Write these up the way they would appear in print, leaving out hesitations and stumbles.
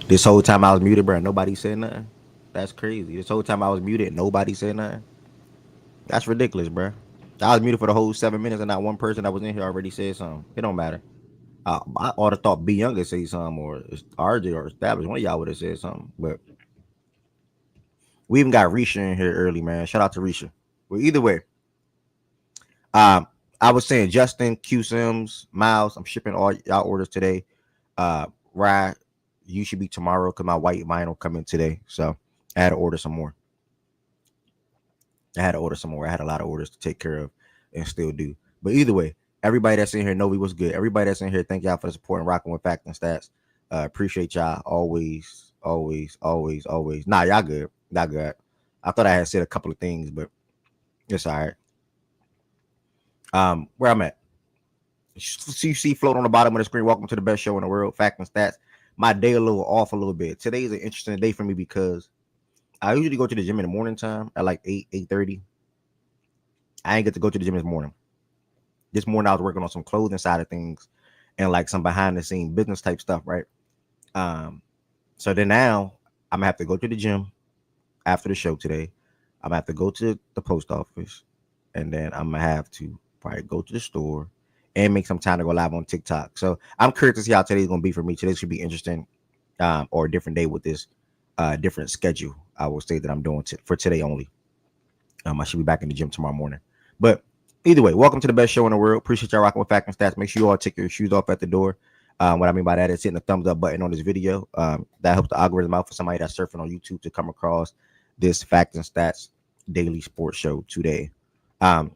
This whole time I was muted, bro. Nobody said nothing. That's crazy. This whole time I was muted, nobody said nothing. That's ridiculous, bro. I was muted for the whole 7 minutes, and not one person that was in here already said something. It don't matter. I ought to thought B Younger say something, or RJ or Established. One of y'all would have said something. But we even got Risha in here early, man. Shout out to Risha. Well, either way, um, I was saying Justin, Q Sims, Miles. I'm shipping all y'all orders today. Rye, you should be tomorrow because my white vinyl coming today. So I had to order some more. I had a lot of orders to take care of and still do. But either way, everybody that's in here know we was good. Everybody that's in here, thank y'all for the support and rocking with Fact and Stats. Appreciate y'all always, always, always, always. Nah, y'all good. Y'all good. I thought I had said a couple of things, but it's all right. Where I'm at. CC float on the bottom of the screen. Welcome to the best show in the world, Fact and Stats. My day a little off a little bit. Today is an interesting day for me because I usually go to the gym in the morning time at like 8:30. I ain't get to go to the gym this morning. This morning I was working on some clothing side of things and like some behind the scene business type stuff, right? Um, so then now I'm gonna have to go to the gym after the show today. I'm gonna have to go to the post office, and then I'm gonna have to probably go to the store and make some time to go live on TikTok. So I'm curious to see how today's gonna be for me. Today should be interesting, or a different day with this different schedule. I will say that I'm doing for today only. I should be back in the gym tomorrow morning. But either way, welcome to the best show in the world. Appreciate y'all rocking with Fact and Stats. Make sure you all take your shoes off at the door. What I mean by that is hitting the thumbs up button on this video. That helps the algorithm out for somebody that's surfing on YouTube to come across this Fact and Stats daily sports show today. Um,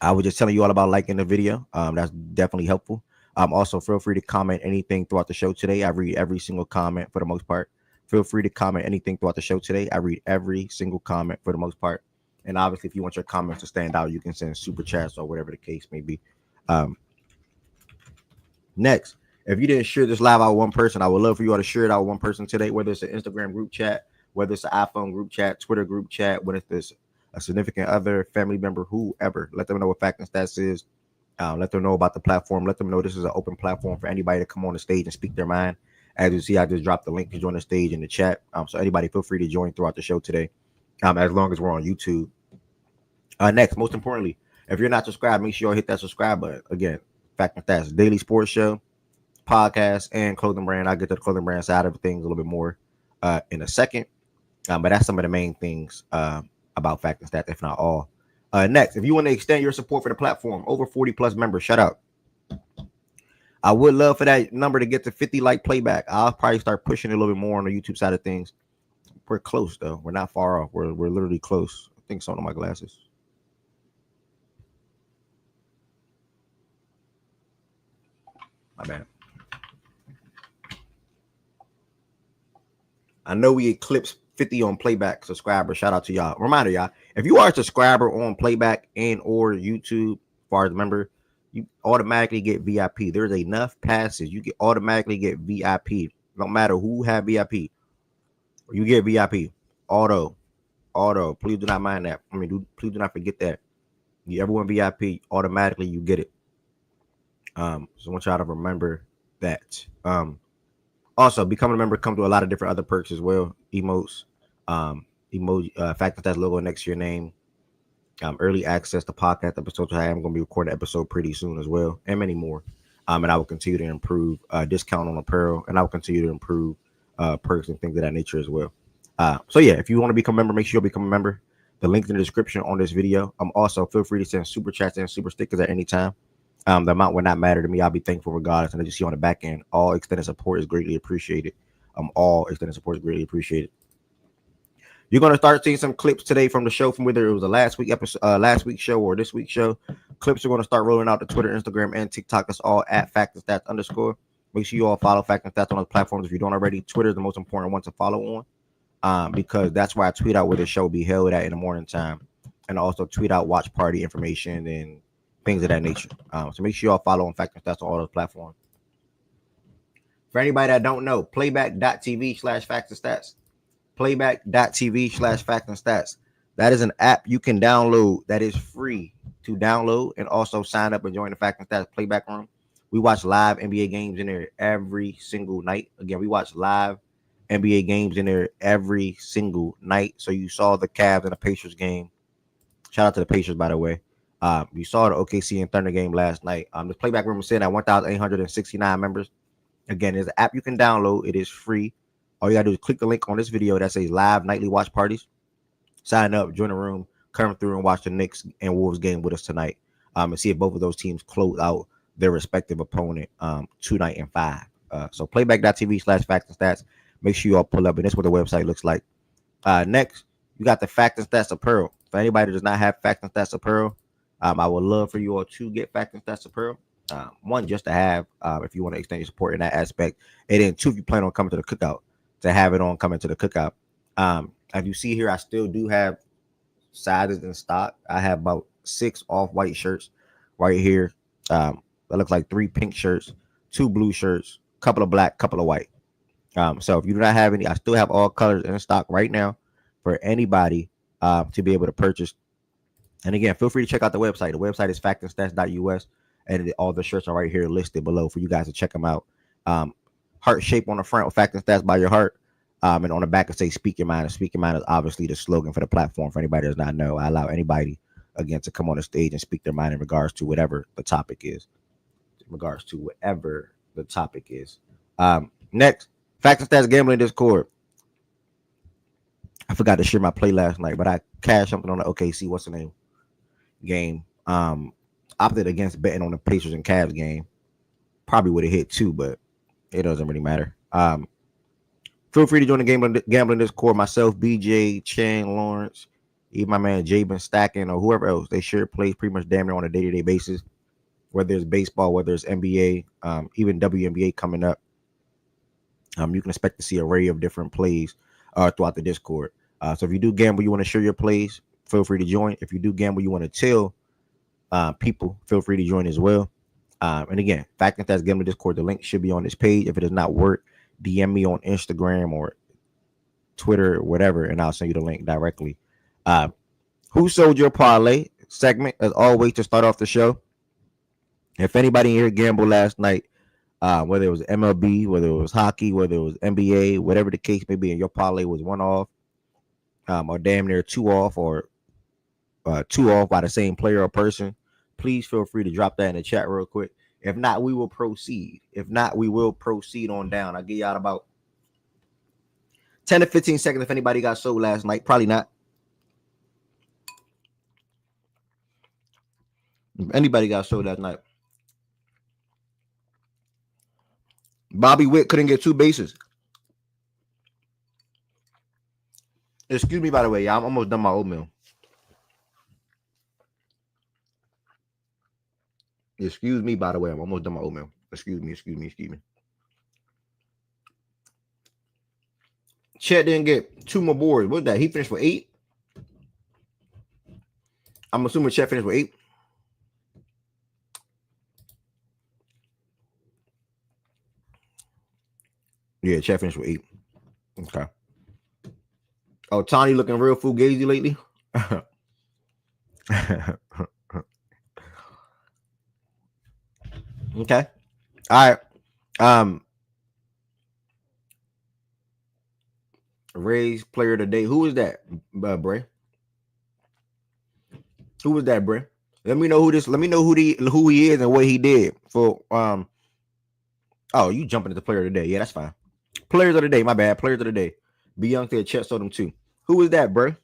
I was just telling you all about liking the video. That's definitely helpful. Also, feel free to comment anything throughout the show today. I read every single comment for the most part. Feel free to comment anything throughout the show today. I read every single comment for the most part. And obviously, if you want your comments to stand out, you can send super chats or whatever the case may be. Um, Next, if you didn't share this live out with one person, I would love for you all to share it out with one person today, whether it's an Instagram group chat, whether it's an iPhone group chat, Twitter group chat, whether it's a significant other, family member, whoever. Let them know what Fact and Stats is. Let them know about the platform. Let them know this is an open platform for anybody to come on the stage and speak their mind. As you see, I just dropped the link to join the stage in the chat. So anybody feel free to join throughout the show today, as long as we're on YouTube. Next, most importantly, if you're not subscribed, make sure you hit that subscribe button. Again, Fact and Stats daily sports show, podcast, and clothing brand. I'll get to the clothing brand side of things a little bit more in a second. But that's some of the main things about Fact and Stats, if not all. Next, if you want to extend your support for the platform, over 40 plus members, shout out. I would love for that number to get to 50 like playback. I'll probably start pushing it a little bit more on the YouTube side of things. We're close though. We're not far off. We're literally close. I think so on my glasses. My bad. I know we eclipsed 50 on playback subscribers. Shout out to y'all. Reminder, y'all, if you are a subscriber on playback and or YouTube, as far as member, you automatically get VIP. There's enough passes. You can automatically get VIP. No matter who have VIP. You get VIP. Auto. Please do not mind that. Please do not forget that. You ever want VIP, automatically you get it. So I want y'all to remember that. Also, becoming a member comes with a lot of different other perks as well. Emotes, emoji, fact that that's logo next to your name. Early access to podcast episodes. I'm going to be recording an episode pretty soon as well, and many more. And I will continue to improve discount on apparel, and I will continue to improve perks and things of that nature as well. So yeah, if you want to become a member, make sure you become a member. The link in the description on this video. Also, feel free to send super chats and super stickers at any time. The amount will not matter to me. I'll be thankful regardless. And as you see on the back end, all extended support is greatly appreciated. All extended support is greatly appreciated. You're gonna start seeing some clips today from the show, from whether it was a last week's show or this week's show. Clips are gonna start rolling out to Twitter, Instagram, and TikTok. That's all at Fact and Stats _. Make sure you all follow Fact and Stats on those platforms if you don't already. Twitter is the most important one to follow on, because that's where I tweet out where the show will be held at in the morning time, and also tweet out watch party information and things of that nature. So make sure y'all follow on Fact and Stats on all those platforms. For anybody that don't know, playback.tv/Facts and Stats. Playback.tv/Facts and Stats. That is an app you can download that is free to download and also sign up and join the Facts and Stats playback room. We watch live NBA games in there every single night. Again, we watch live NBA games in there every single night. So you saw the Cavs and the Pacers game. Shout out to the Pacers, by the way. You saw the OKC and Thunder game last night. The playback room is sitting at 1,869 members. Again, there's an app you can download. It is free. All you gotta do is click the link on this video that says live nightly watch parties. Sign up, join the room, come through and watch the Knicks and Wolves game with us tonight. And see if both of those teams close out their respective opponent tonight in 5. So playback.tv/facts and stats. Make sure you all pull up, and this is what the website looks like. Next, you got the Facts and Stats apparel. For anybody that does not have Facts and Stats apparel, I would love for you all to get Facts and Stats apparel. One, just to have if you want to extend your support in that aspect, and then two, if you plan on coming to the cookout, to have it on coming to the cookout. As you see here, I still do have sizes in stock. I have about 6 off-white shirts right here. That looks like 3 pink shirts, 2 blue shirts, couple of black, couple of white. So if you do not have any, I still have all colors in stock right now for anybody to be able to purchase. And again, feel free to check out the website. The website is factandstats.us, and all the shirts are right here listed below for you guys to check them out. Heart shape on the front with Fact and Stats by your heart. And on the back it say speak your mind. And speak your mind is obviously the slogan for the platform. For anybody that does not know, I allow anybody again to come on the stage and speak their mind in regards to whatever the topic is. Next, Fact and Stats Gambling Discord. I forgot to share my play last night, but I cashed something on the OKC, what's the name, game. Opted against betting on the Pacers and Cavs game. Probably would have hit too, but it doesn't really matter. Feel free to join the gambling Discord. Myself, BJ, Chan, Lawrence, even my man Jabin Stacking, or whoever else. They share plays pretty much damn near on a day-to-day basis, whether it's baseball, whether it's NBA, even WNBA coming up. You can expect to see an array of different plays throughout the Discord. So if you do gamble, you want to share your plays, feel free to join. If you do gamble, you want to tell people, feel free to join as well. And again, Fact and Stats Gambling Discord, the link should be on this page. If it does not work, DM me on Instagram or Twitter or whatever, and I'll send you the link directly. Who sold your parlay segment, as always, to start off the show. If anybody here gambled last night, whether it was MLB, whether it was hockey, whether it was NBA, whatever the case may be, and your parlay was 1 off, or damn near 2 off, or 2 off by the same player or person, please feel free to drop that in the chat real quick. If not, we will proceed. On down. I'll give y'all about 10 to 15 seconds if anybody got sold last night. Probably not. If anybody got sold last night. Bobby Witt couldn't get 2 bases. Excuse me, by the way, y'all. I'm almost done my oatmeal. Excuse me, by the way. I'm almost done my oatmeal. Excuse me. Chet didn't get 2 more boards. What's that? He finished with 8? I'm assuming Chet finished with 8. Yeah, Chet finished with 8. Okay. Oh, Tony looking real fugazi lately. Okay. All right. Ray's player of the day. Who is that, Bray? Who was that, Bray? Let me know who he is and what he did for oh, you jumping into player of the day. Yeah, that's fine. Players of the day, my bad. Players of the day. Be Young said Chet sold them too. Who is that, bro?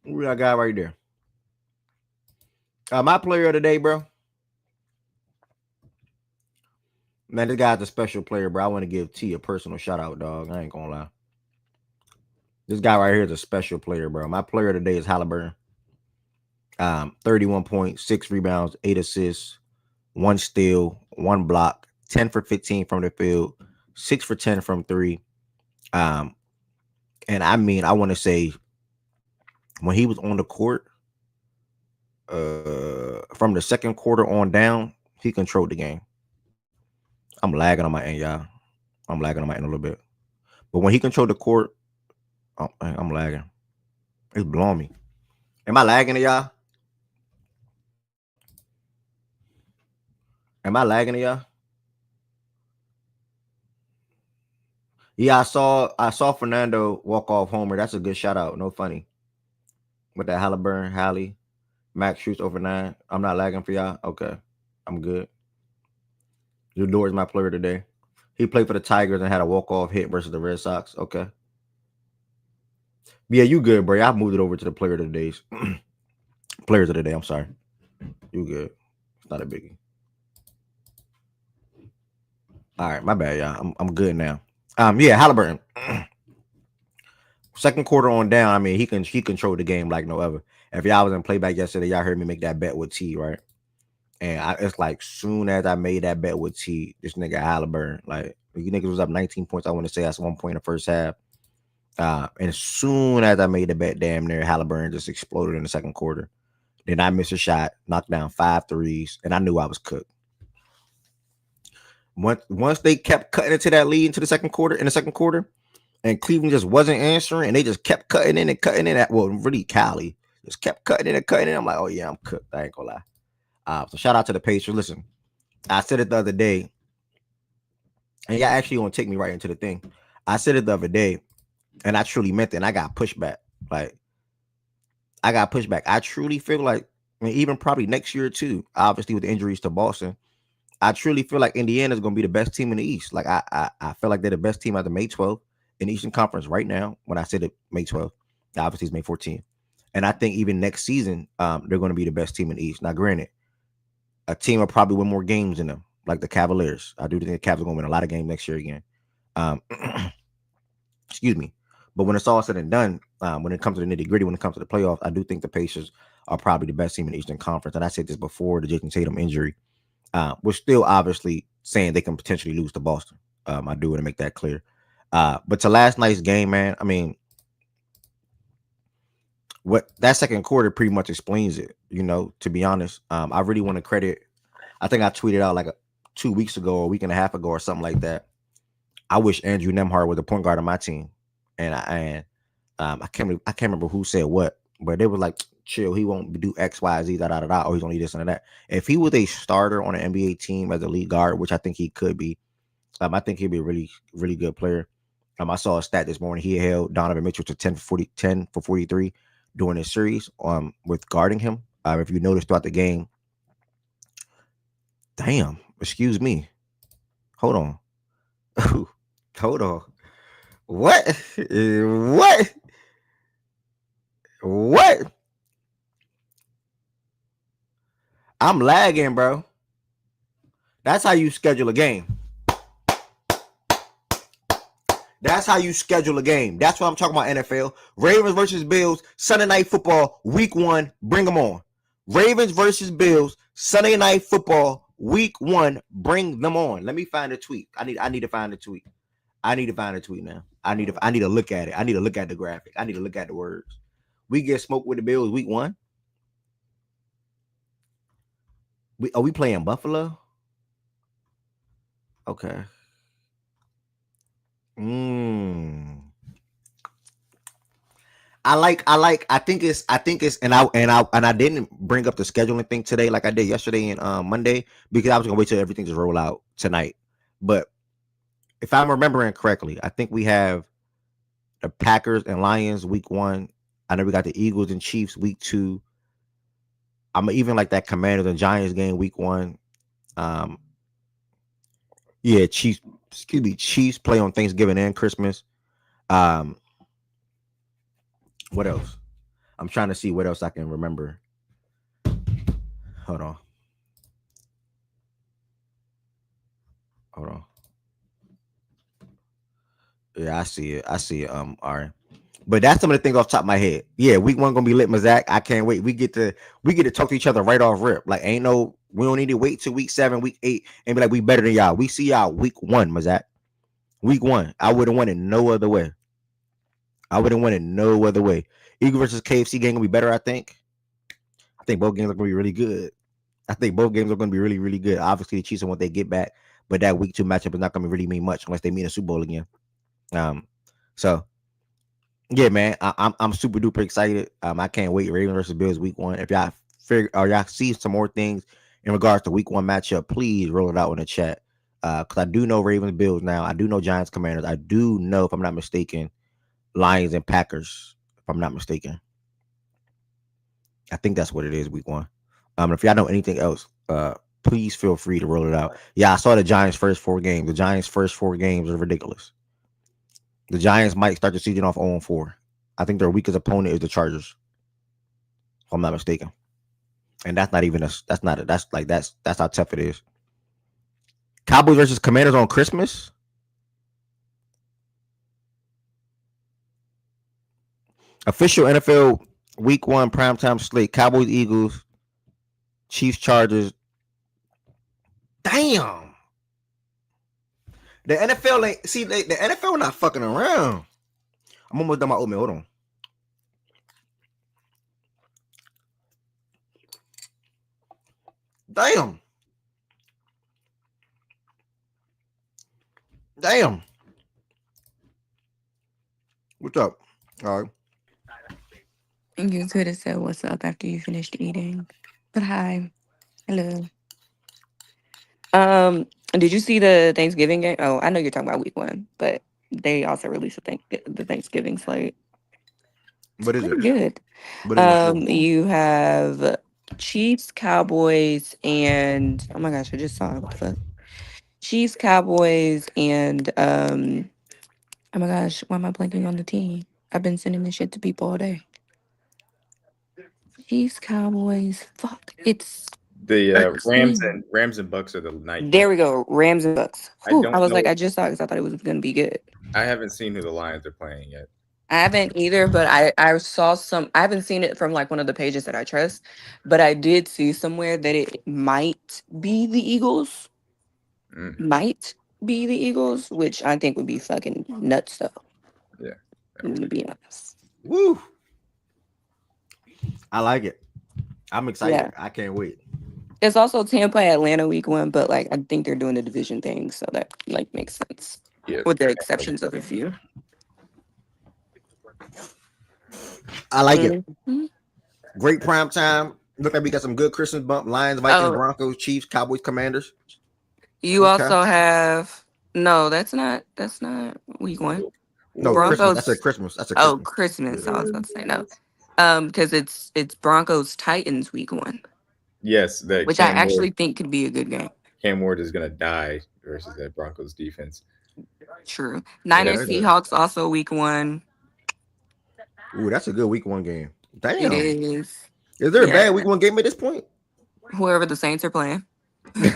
Who that guy right there? My player of the day, bro. Man, this guy's a special player, bro. I want to give T a personal shout out, dog. I ain't gonna lie. This guy right here is a special player, bro. My player of the day is Halliburton. 31 points, 6 rebounds, 8 assists, 1 steal, 1 block, 10 for 15 from the field, 6 for 10 from 3. And I mean, I want to say when he was on the court, from the second quarter on down, he controlled the game. I'm lagging on my end, y'all. I'm lagging on my end a little bit. But when he controlled the court, I'm lagging. It's blowing me. Am I lagging, y'all? Am I lagging y'all? Yeah, I saw Fernando walk off homer. That's a good shout out. No funny. With that Halliburton, Hallie, Max shoots over 9. I'm not lagging for y'all. Okay. I'm good. Udor is my player today. He played for the Tigers and had a walk-off hit versus the Red Sox. Okay. Yeah, you good, bro. I moved it over to the player of the days. Players of the day. I'm sorry. You good. It's not a biggie. All right, my bad, y'all. I'm good now. Yeah, Halliburton. Second quarter on down. I mean, he controlled the game like no other. If y'all was in playback yesterday, y'all heard me make that bet with T, right? And it's like soon as I made that bet with T, this nigga Halliburton, like you niggas was up 19 points. I want to say that's 1 point in the first half. And as soon as I made the bet, damn near Halliburton just exploded in the second quarter. Then I missed a shot, knocked down 5 threes, and I knew I was cooked. Once they kept cutting into that lead into the second quarter, and Cleveland just wasn't answering, and they just kept cutting in and cutting in. Well, really, Cali just kept cutting in and cutting in. I'm like, oh yeah, I'm cooked. I ain't gonna lie. So shout out to the Pacers. Listen, I said it the other day, and y'all actually gonna take me right into the thing. I said it the other day, and I truly meant it, and I got pushback. Like, I got pushback. I truly feel like, I mean, even probably next year too, obviously with the injuries to Boston, I truly feel like Indiana is going to be the best team in the East. Like I feel like they're the best team out of May 12th in the Eastern Conference right now. When I said it May 12th, obviously it's May 14th, and I think even next season, they're going to be the best team in the East. Now, granted, a team will probably win more games than them, like the Cavaliers. I do think the Cavs are going to win a lot of games next year again. Excuse me. But when it's all said and done, when it comes to the nitty gritty, when it comes to the playoffs, I do think the Pacers are probably the best team in the Eastern Conference. And I said this before the Jason Tatum injury. We're still obviously saying they can potentially lose to Boston. I do want to make that clear. But to last night's game, man, I mean, what that second quarter pretty much explains it, to be honest. I really want to credit, I think I tweeted out like 2 weeks ago, a week and a half ago or something like that. I wish Andrew Nemhart was the point guard on my team. And I can't remember who said what, but they were like, chill, he won't do X, Y, Z, da da da da, or he's only this and that. If he was a starter on an NBA team as a lead guard, which I think he could be, I think he'd be a really, really good player. I saw a stat this morning. He held Donovan Mitchell to 10 for 43 during this series with guarding him. If you notice throughout the game, damn, excuse me. Hold on. Hold on. What? What? What? I'm lagging, bro. That's how you schedule a game. That's how you schedule a game. That's what I'm talking about, NFL. Ravens versus Bills, Sunday Night Football, Week 1. Bring them on. Ravens versus Bills, Sunday Night Football, Week 1. Bring them on. Let me find a tweet. I need to find a tweet. I need to find a tweet now. I need to look at it. I need to look at the graphic. I need to look at the words. We get smoked with the Bills Week 1. Are we playing Buffalo? Okay. I think it's and I didn't bring up the scheduling thing today like I did yesterday and Monday because I was gonna wait till everything just roll out tonight. But if I'm remembering correctly, I think we have the Packers and Lions Week 1. I know we got the Eagles and Chiefs Week 2. I'm even like that Commanders and Giants game Week 1. Yeah, Chiefs play on Thanksgiving and Christmas. What else? I'm trying to see what else I can remember. Hold on. Yeah, I see it. All right. But that's some of the things off the top of my head. Yeah, Week 1 gonna be lit, Mazak. I can't wait. We get to talk to each other right off rip. Like, we don't need to wait till Week 7, Week 8, and be like, we better than y'all. We see y'all Week 1, Mazak. Week 1. I wouldn't want it no other way. Eagle versus KFC game gonna be better, I think. I think both games are gonna be really good. Really, really good. Obviously, the Chiefs are what they get back, but that Week 2 matchup is not gonna really mean much unless they meet in a Super Bowl again. So yeah, man, I'm super duper excited. I can't wait. Ravens versus Bills Week 1. If y'all y'all see some more things in regards to week one matchup, please roll it out in the chat. Because I do know Ravens Bills now. I do know Giants Commanders. I do know, if I'm not mistaken, Lions and Packers. If I'm not mistaken, I think that's what it is. Week one. If y'all know anything else, please feel free to roll it out. Yeah, I saw the Giants' first 4 games. The Giants' first 4 games are ridiculous. The Giants might start the season off 0-4. I think their weakest opponent is the Chargers, if I'm not mistaken. And that's not even a. That's not. A, that's like that's how tough it is. Cowboys versus Commanders on Christmas. Official NFL Week One primetime slate: Cowboys, Eagles, Chiefs, Chargers. Damn. The NFL ain't see the NFL not fucking around. I'm almost done my oatmeal. Hold on. Damn. Damn. What's up? All right. You could have said what's up after you finished eating. But hi. Hello. Did you see the Thanksgiving game? Oh, I know you're talking about week one, but they also released the Thanksgiving slate. It's What is it? pretty good. What is it for? You have Chiefs, Cowboys, and oh my gosh, I just saw it. What the fuck? Chiefs, Cowboys, and oh my gosh, why am I blanking on the team? I've been sending this shit to people all day. Chiefs, Cowboys. Fuck. It's a The team. Rams and Bucks are the night game. There we go. Rams and Bucks. I Whew, I don't was like, know. I just saw it because I thought it was gonna be good. I haven't seen who the Lions are playing yet. I haven't either, but I saw some. I haven't seen it from like one of the pages that I trust, but I did see somewhere that it might be the Eagles. Mm, Might be the Eagles, which I think would be fucking nuts though. yeah. To be honest. Woo! I like it. I'm excited. Yeah. I can't wait. It's also Tampa Atlanta week one, but like I think they're doing the division thing, so that like makes sense. Yeah. With the exceptions of a few. I like it. Mhm. Great prime time. Look like we got some good Christmas bump. Lions, Vikings, Oh, Broncos, Chiefs, Cowboys, Commanders. you Okay. also have no, that's not week one. No, Christmas. That's a Broncos. Christmas. That's a Oh, Christmas. Christmas. I was about to say no. Because it's Broncos Titans week one, Yes, that which I actually think could be a good game. Cam Ward is gonna die versus that Broncos defense. True. Yeah, Niners that's good. Seahawks also week one. Ooh, that's a good week one game. It Damn. is. Is there a Yeah. bad week one game at this point? Whoever the Saints are playing. I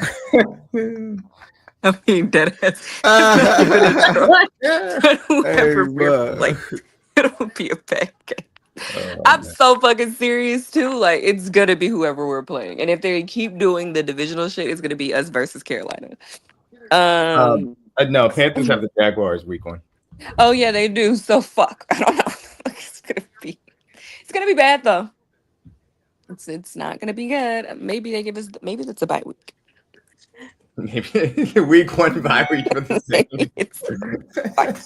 mean, that is not even a joke. But whoever we're playing, it'll be a bad game. I'm man. so fucking serious too. Like it's gonna be whoever we're playing, and if they keep doing the divisional shit, it's gonna be us versus Carolina. Um. No, Panthers have the Jaguars week one. Oh yeah, they do. So fuck. I don't know. It's gonna be. It's gonna be bad though. It's not gonna be good. Maybe they give us. Maybe it's a bye week. Maybe week one bye week for the Maybe Saints. it's fuck.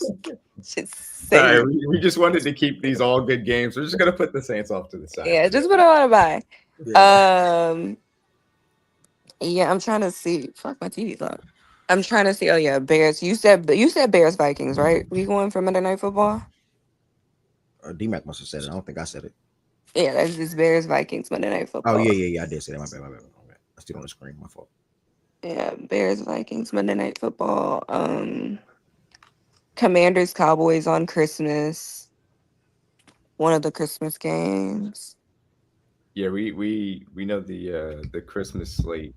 Just Sorry, say. we just wanted to keep these all good games. We're just gonna put the Saints off to the side. Yeah, just put it on a bye. Yeah. Yeah, I'm trying to see. Fuck, my TV's on. I'm trying to see. Oh yeah, Bears. You said Bears Vikings, right? We going for Monday Night Football? D-Mac must have said it. I don't think I said it. Yeah, that's just Bears Vikings Monday Night Oh, Football. yeah. I did say that. My bad. I still on the screen. My fault. Yeah, Bears Vikings Monday Night Football. Commanders Cowboys on Christmas. One of the Christmas games. Yeah, we know the Christmas slate.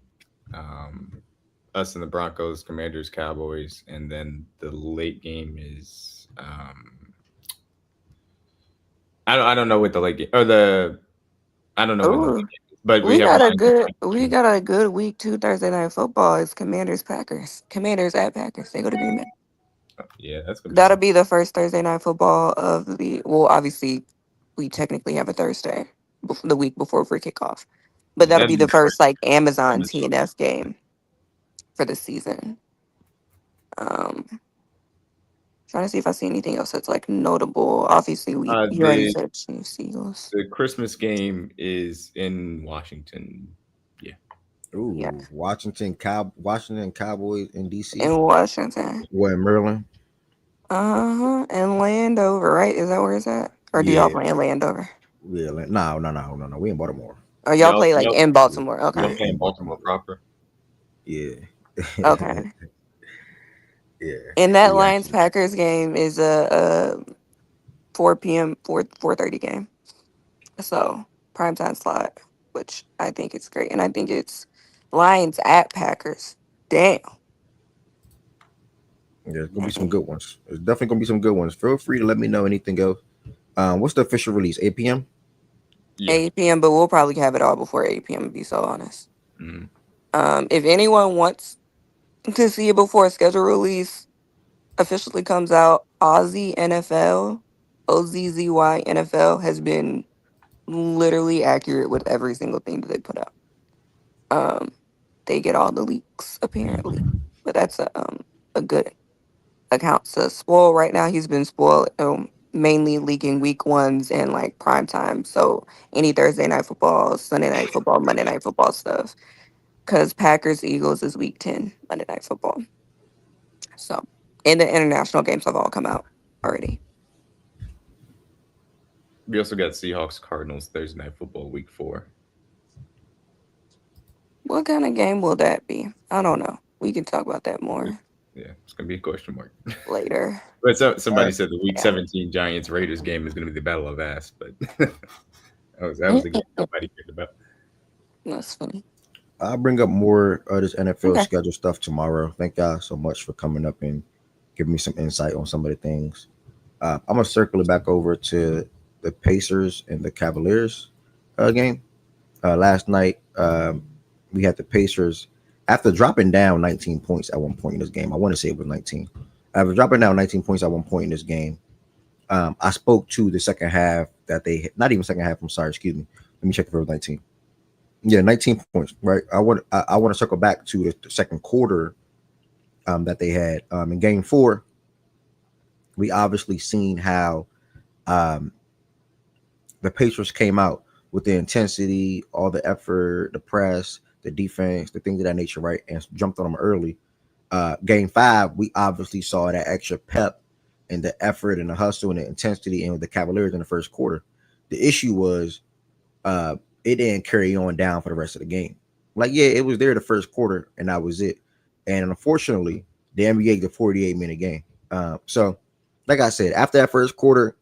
Us and the Broncos, Commanders, Cowboys, and then the late game is I don't know what the late game or the I don't know what the late Oh, game is, but we we have got a Lions. good week 2 Thursday Night Football. It's Commanders Packers. Commanders at Packers. They go to Green Bay. Yeah, that's gonna be That'll fun. be the first Thursday Night Football of the. Well, obviously, we technically have a Thursday, the week before free kickoff, but that'll That'd be be the the first first like Amazon Amazon. TNF game for the season. Um, trying to see if I see anything else that's like notable. Obviously, you already The said Chiefs Eagles. the Christmas game is in Washington. Yeah. Yeah, Ooh, Washington Cowboys in DC. in Washington. What in Maryland? And Landover, right? Is that where it's at? Or do y'all Yeah, play in Landover? yeah. No. We in Baltimore. Or y'all Y'all, play like y'all, in Baltimore? y'all Okay. playing Baltimore proper. Yeah, Okay. yeah. And that We Lions actually. Packers game is a 4 p.m. 4:30 game. So primetime slot, which I think is great. And I think it's Lions at Packers. Damn. Yeah, there's gonna be some good ones. There's definitely gonna be some good ones. Feel free to let me know anything else. What's the official release? 8 p.m. 8 p.m., but we'll probably have it all before 8 p.m. to be so honest. Mhm. If anyone wants to see it before a schedule release officially comes out, Aussie NFL, OZZY NFL has been literally accurate with every single thing that they put out. Um, they get all the leaks apparently, but that's a good account to spoil. Right now, he's been spoiled. Mainly leaking week ones and like prime time. So any Thursday night football, Sunday night football, Monday night football stuff. Because Packers Eagles is week 10 Monday night football. So and the international games have all come out already. We also got Seahawks Cardinals Thursday night football week 4. What kind of game will that be? I don't know. We can talk about that more Yeah, it's gonna be a question mark. later. But All somebody right. said the week Yeah. 17 Giants Raiders game is gonna be the battle of ass, but that was the game nobody cared about. That's funny. I'll bring up more of this NFL Okay. schedule stuff tomorrow. Thank y'all so much for coming up and giving me some insight on some of the things. I'm gonna circle it back over to the Pacers and the Cavaliers game. Last night, we had the Pacers after dropping down 19 points at one point in this game. I want to say it was 19. After dropping down 19 points at one point in this game, I spoke to the second half that they not even second half. I'm sorry, excuse me. Let me check if it was 19. Yeah, 19 points. Right. I want to circle back to the second quarter that they had in Game 4. We obviously seen how um, the Pacers came out with the intensity, all the effort, the press, the defense, the things of that nature, right, and jumped on them early. Game 5, we obviously saw that extra pep and the effort and the hustle and the intensity in the Cavaliers in the first quarter. The issue was uh, it didn't carry on down for the rest of the game. Like, yeah, it was there the first quarter, and that was it. And unfortunately, the NBA the 48-minute game. So, like I said, after that first quarter,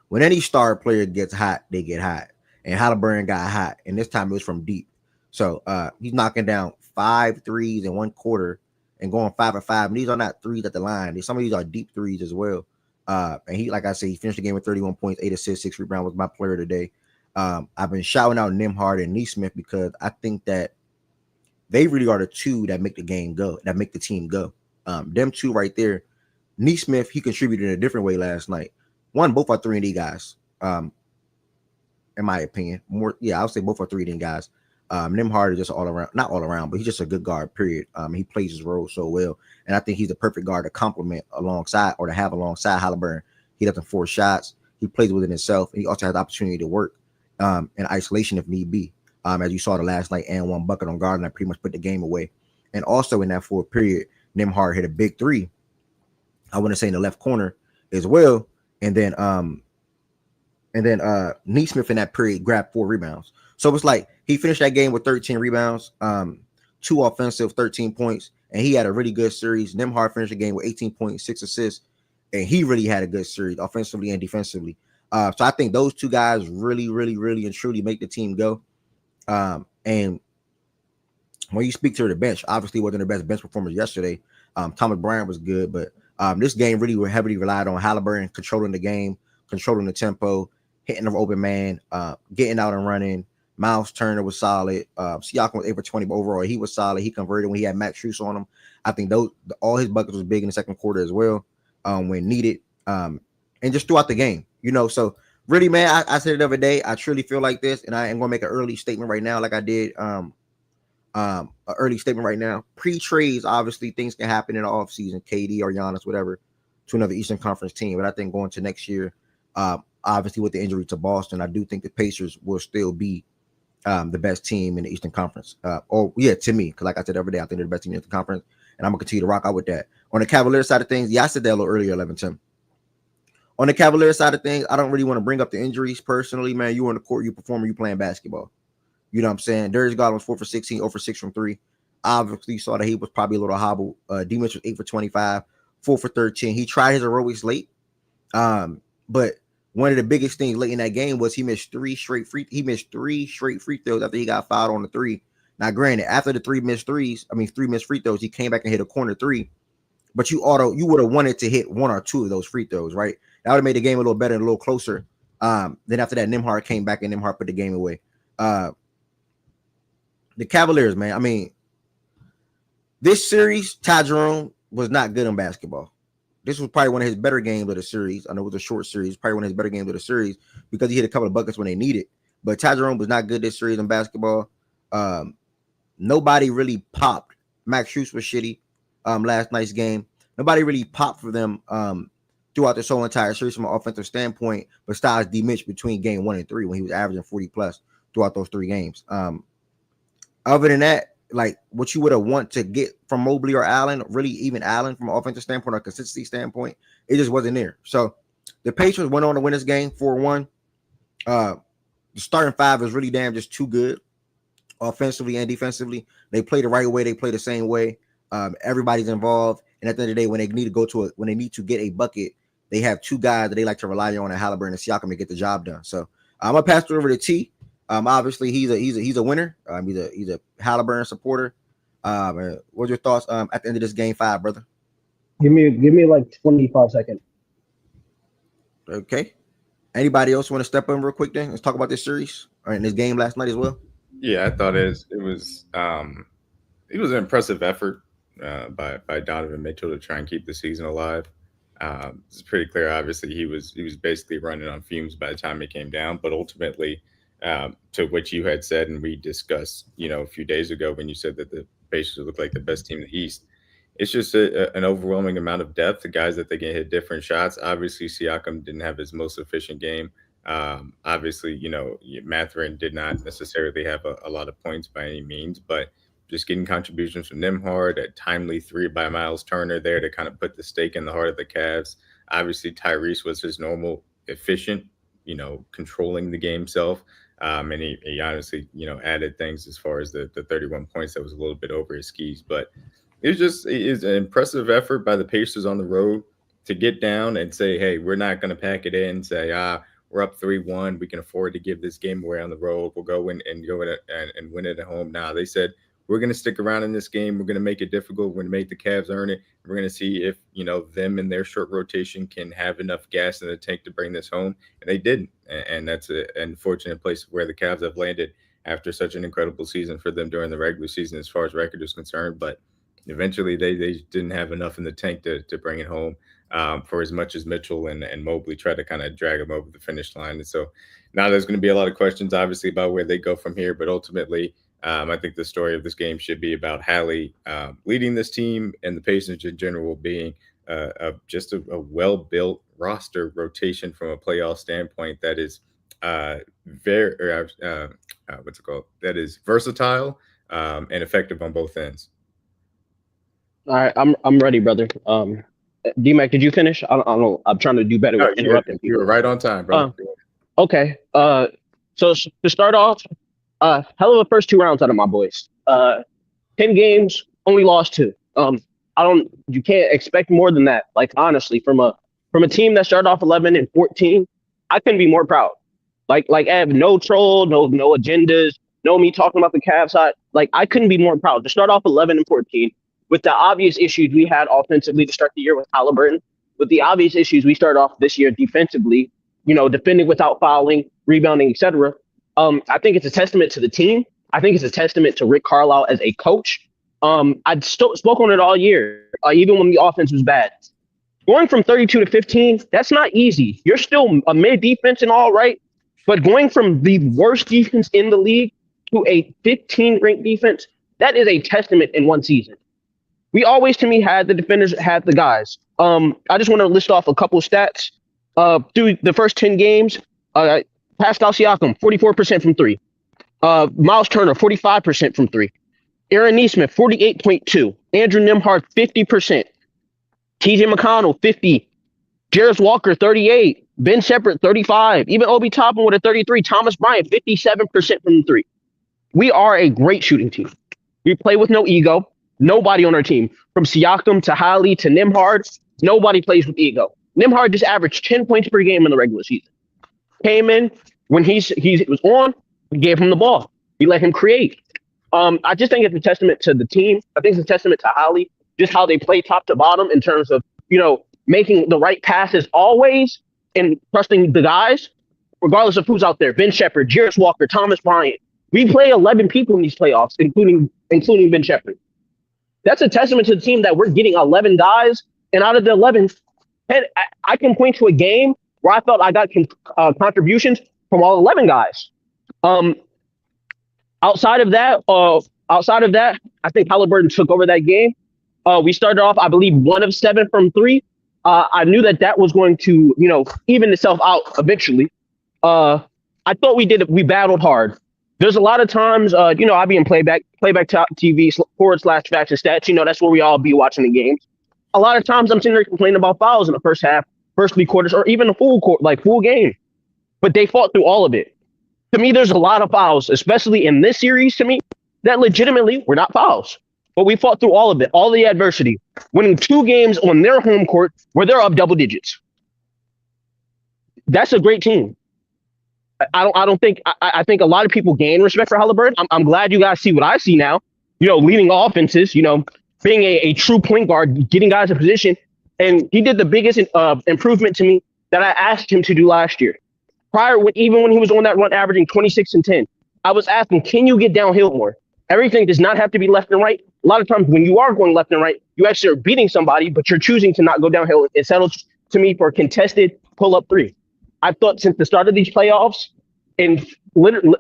when any star player gets hot, they get hot. And Halliburton got hot, and this time it was from deep. So he's knocking down 5 threes in one quarter and going 5 of 5. And these are not threes at the line. Some of these are deep threes as well. And he, like I said, he finished the game with 31 points, 8 assists, 6 rebounds. Was my player today. I've been shouting out Nimhard and Neesmith because I think that they really are the two that make the game go, that make the team go. Them two right there. Neesmith, he contributed in a different way last night. One, both are 3-and-D guys. In my opinion, more, yeah, I would say both are 3-and-D guys. Nimhard is just all around, not all around, but he's just a good guard. Period. He plays his role so well, and I think he's the perfect guard to complement alongside or to have alongside Halliburton. He doesn't force shots. He plays within himself, and he also has the opportunity to work in isolation if need be. As you saw the last night, and one bucket on guard, and I pretty much put the game away. And also in that fourth period, Nimhard hit a big three. I want to say in the left corner as well, and then Neesmith in that period grabbed 4 rebounds. So it's like he finished that game with 13 rebounds, 2 offensive, 13 points, and he had a really good series. Nimhard finished the game with 18 points, 6 assists, and he really had a good series offensively and defensively. So I think those two guys really, really, really and truly make the team go. And when you speak to the bench, obviously wasn't the best bench performance yesterday. Thomas Bryant was good, but this game really heavily relied on Halliburton controlling the game, controlling the tempo, hitting the open man, getting out and running. Miles Turner was solid. Siakam was 8 for 20, but overall he was solid. He converted when he had Max Strus on him. I think all his buckets was big in the second quarter as well when needed, and just throughout the game. So really, man, I said it the other day. I truly feel like this, and I am going to make an early statement right now, like I did. An early statement right now. Pre-trades, obviously, things can happen in the offseason, KD or Giannis, whatever, to another Eastern Conference team. But I think going to next year, obviously with the injury to Boston, I do think the Pacers will still be the best team in the Eastern Conference. To me, because like I said every day, I think they're the best team in the Eastern Conference, and I'm gonna continue to rock out with that. On the Cavaliers side of things, I said that a little earlier, 11-10. On the Cavaliers side of things, I don't really want to bring up the injuries personally, man. You on the court, you performing, you playing basketball. You know what I'm saying? Darius Garland was 4 for 16, 0 for 6 from 3. Obviously, saw that he was probably a little hobbled. D Mitch was 8 for 25, 4 for 13. He tried his heroics late. But one of the biggest things late in that game was he missed three straight free throws after he got fouled on the 3. Now, granted, after the 3 missed free throws, he came back and hit a corner 3. But you would have wanted to hit 1 or 2 of those free throws, right? That would have made the game a little better and a little closer. Then after that, Nembhard came back and Nembhard put the game away. The Cavaliers, man. I mean, this series, Ty Jerome was not good in basketball. This was probably one of his better games of the series. I know it was a short series, probably one of his better games of the series because he hit a couple of buckets when they needed. But Ty Jerome was not good this series in basketball. Nobody really popped. Max Strus was shitty last night's game. Nobody really popped for them throughout this whole entire series from an offensive standpoint, besides D Mitch between game 1 and 3 when he was averaging 40 plus throughout those 3 games. Other than that, like what you would have want to get from Mobley or Allen, really even Allen from an offensive standpoint or consistency standpoint, it just wasn't there. So the Patriots went on to win this game 4-1. The starting 5 is really damn just too good offensively and defensively. They play the right way. They play the same way. Everybody's involved. And at the end of the day, when they need to get a bucket, they have 2 guys that they like to rely on, Halliburton and Siakam, to get the job done. So I'm gonna pass it over to T. Obviously he's a winner. He's a Halliburton supporter. What's your thoughts at the end of this game 5, brother? Give me like 25 seconds. Okay. Anybody else want to step in real quick then? Let's talk about this series or in this game last night as well. Yeah, I thought it was an impressive effort by Donovan Mitchell to try and keep the season alive. It's pretty clear, obviously, he was basically running on fumes by the time he came down, but ultimately, to what you had said and we discussed, a few days ago when you said that the Pacers look like the best team in the East, it's just an overwhelming amount of depth. The guys that they can hit different shots. Obviously, Siakam didn't have his most efficient game. Obviously, Mathurin did not necessarily have a lot of points by any means, but just getting contributions from Nembhard, a timely 3 by Miles Turner there to kind of put the stake in the heart of the Cavs. Obviously, Tyrese was his normal efficient, controlling the game self. And he honestly, added things as far as the 31 points that was a little bit over his skis. But it's an impressive effort by the Pacers on the road to get down and say, hey, we're not going to pack it in, say, we're up 3-1. We can afford to give this game away on the road. We'll go in and win it at home. Now, they said, we're going to stick around in this game. We're going to make it difficult. We're going to make the Cavs earn it. We're going to see if, them and their short rotation can have enough gas in the tank to bring this home. And they didn't. And that's an unfortunate place where the Cavs have landed after such an incredible season for them during the regular season as far as record is concerned. But eventually they didn't have enough in the tank to bring it home for as much as Mitchell and Mobley tried to kind of drag them over the finish line. And so now there's going to be a lot of questions, obviously, about where they go from here. But ultimately, I think the story of this game should be about Hallie leading this team and the Pacers in general being just a well-built roster rotation from a playoff standpoint that is very that is versatile and effective on both ends. All right, I'm ready, brother. D-Mac, did you finish? I don't know. I'm trying to do better with interrupting people. You were right on time, bro. Okay. So to start off, hell of a first 2 rounds out of my boys. 10 games, only lost 2. You can't expect more than that. Like, honestly, from a team that started off 11-14, I couldn't be more proud. Like I have no troll, no agendas, no me talking about the Cavs side. Like, I couldn't be more proud to start off 11-14 with the obvious issues we had offensively to start the year with Halliburton, with the obvious issues we started off this year defensively, defending without fouling, rebounding, etc. I think it's a testament to the team. I think it's a testament to Rick Carlisle as a coach. I'd spoke on it all year, even when the offense was bad. Going from 32 to 15, that's not easy. You're still a mid defense and all right, but going from the worst defense in the league to a 15 ranked defense, that is a testament in one season. We always, to me, had the defenders, had the guys. I just want to list off a couple of stats. Through the first 10 games, Pascal Siakam, 44% from 3. Miles Turner, 45% from 3. Aaron Nesmith, 48.2. Andrew Nembhard, 50%. TJ McConnell, 50. Jarris Walker, 38. Ben Shepherd, 35. Even Obi Toppin with a 33. Thomas Bryant, 57% from 3. We are a great shooting team. We play with no ego. Nobody on our team, from Siakam to Hali to Nembhard, nobody plays with ego. Nembhard just averaged 10 points per game in the regular season. Came in when he was on, we gave him the ball. We let him create. I just think it's a testament to the team. I think it's a testament to Hali, just how they play top to bottom in terms of, making the right passes always and trusting the guys, regardless of who's out there. Ben Shepherd, Jarris Walker, Thomas Bryant. We play 11 people in these playoffs, including Ben Shepherd. That's a testament to the team that we're getting 11 guys, and out of the 11, I can point to a game where I felt I got contributions from all 11 guys. Outside of that, I think Halliburton took over that game. We started off, I believe, 1 of 7 from 3. I knew that was going to, even itself out eventually. I thought we battled hard. There's a lot of times, I be in playback TV /facts and stats. That's where we all be watching the games. A lot of times I'm sitting there complaining about fouls in the first half, first 3 quarters, or even a full game. But they fought through all of it. To me, there's a lot of fouls, especially in this series, to me, that legitimately were not fouls. But we fought through all of it, all the adversity, winning 2 games on their home court where they're up double digits. That's a great team. I think a lot of people gain respect for Halliburton. I'm glad you guys see what I see now, leading offenses, being a true point guard, getting guys in position. And he did the biggest improvement to me that I asked him to do last year. Even when he was on that run averaging 26 and 10, I was asking, can you get downhill more? Everything does not have to be left and right. A lot of times when you are going left and right, you actually are beating somebody, but you're choosing to not go downhill. It settles to me for a contested pull-up 3. I thought since the start of these playoffs, and literally,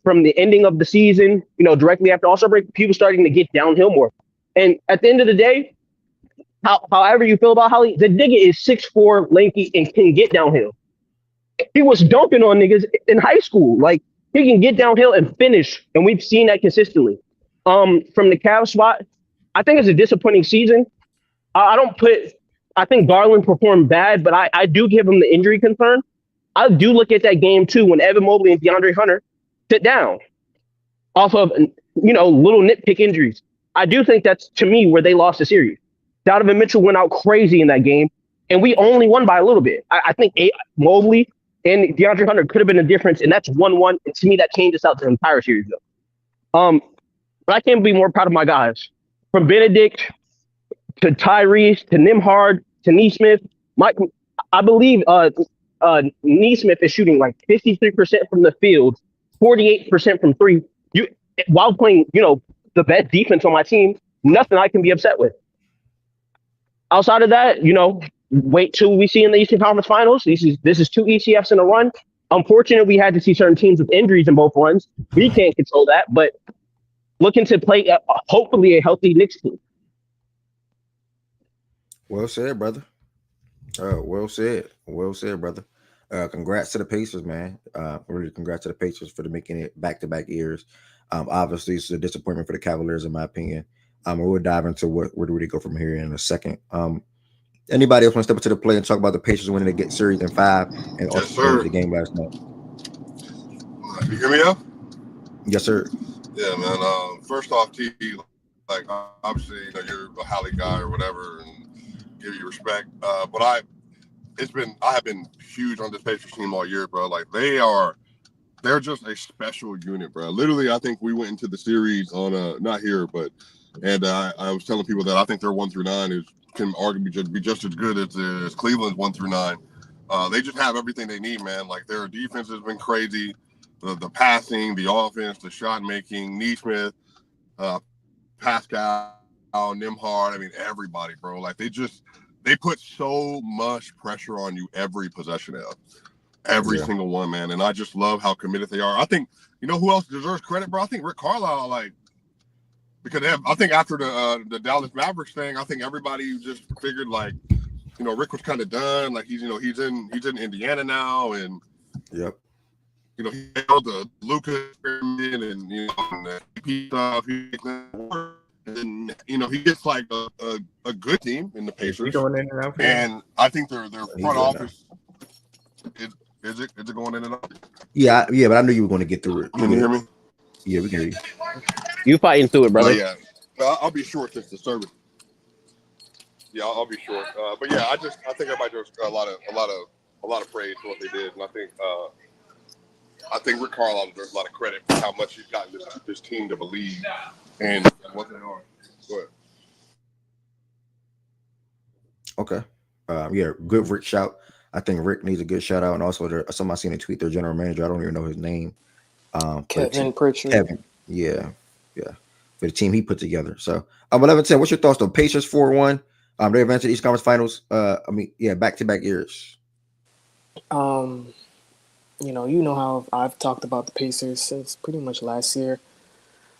from the ending of the season, directly after All-Star break, people starting to get downhill more. And at the end of the day, however you feel about Hali, the nigga is 6'4", lanky, and can get downhill. He was dunking on niggas in high school. Like, he can get downhill and finish, and we've seen that consistently. From the Cavs spot, I think it's a disappointing season. I think Garland performed bad, but I do give him the injury concern. I do look at that game too when Evan Mobley and DeAndre Hunter sit down off of little nitpick injuries. I do think that's, to me, where they lost the series. Donovan Mitchell went out crazy in that game, and we only won by a little bit. I think Mobley and DeAndre Hunter could have been a difference, and that's 1-1. And to me, that changes out the entire series, though. But I can't be more proud of my guys. From Benedict to Tyrese to Nembhard to Nesmith, I believe Nesmith is shooting like 53% from the field, 48% from 3. While playing, the best defense on my team, nothing I can be upset with. Outside of that, wait till we see in the Eastern Conference Finals. This is 2 ECFs in a run. Unfortunately, we had to see certain teams with injuries in both runs. We can't control that, but looking to play hopefully a healthy Knicks team. Well said, brother. Well said, brother. Congrats to the Pacers, man. Really congrats to the Pacers for making it back-to-back years. Obviously, it's a disappointment for the Cavaliers, in my opinion. We'll dive into where do we go from here in a second. Anybody else want to step into the play and talk about the Pacers winning the series in 5 and also the game last night? You hear me out? Yes, sir. Yeah, man. First off, T, like obviously, you're a Hali guy or whatever, and give you respect. But I have been huge on this Pacers team all year, bro. Like they're just a special unit, bro. Literally, I think we went into the series on not here, but I was telling people that I think their 1 through 9 can arguably be just as good as Cleveland's 1 through 9. They just have everything they need, man. Like their defense has been crazy. The passing, the offense, the shot making, Nesmith, Pascal, Nembhard. I mean, everybody, bro. Like they put so much pressure on you every possession of. Every single one, man. And I just love how committed they are. I think, who else deserves credit, bro? I think Rick Carlisle, because I think after the Dallas Mavericks thing, I think everybody just figured, Rick was kind of done. Like he's in Indiana now, and he held the Lucas pyramid and and the AP stuff. And then he gets like a good team in the Pacers. Going in and out. And I think their front office is it going in and out? Yeah, but I knew you were going to get through it. Can you hear me? Yeah, we can hear you. You fighting through it, brother. Yeah, I'll be short since the service. Yeah, I'll be short. But yeah, I think everybody deserves a lot of praise for what they did, and I think Rick Carlisle deserves a lot of credit for how much he's gotten this team to believe in what they are. Go ahead. Okay. Yeah, good Rick shout. I think Rick needs a good shout out, and also somebody seen a tweet their general manager. I don't even know his name. Kevin Pritchard. Kevin. Yeah. For the team he put together. So 11-10. What's your thoughts though? Pacers 4-1. They advanced to the East Conference Finals. Back-to-back years. You know how I've talked about the Pacers since pretty much last year,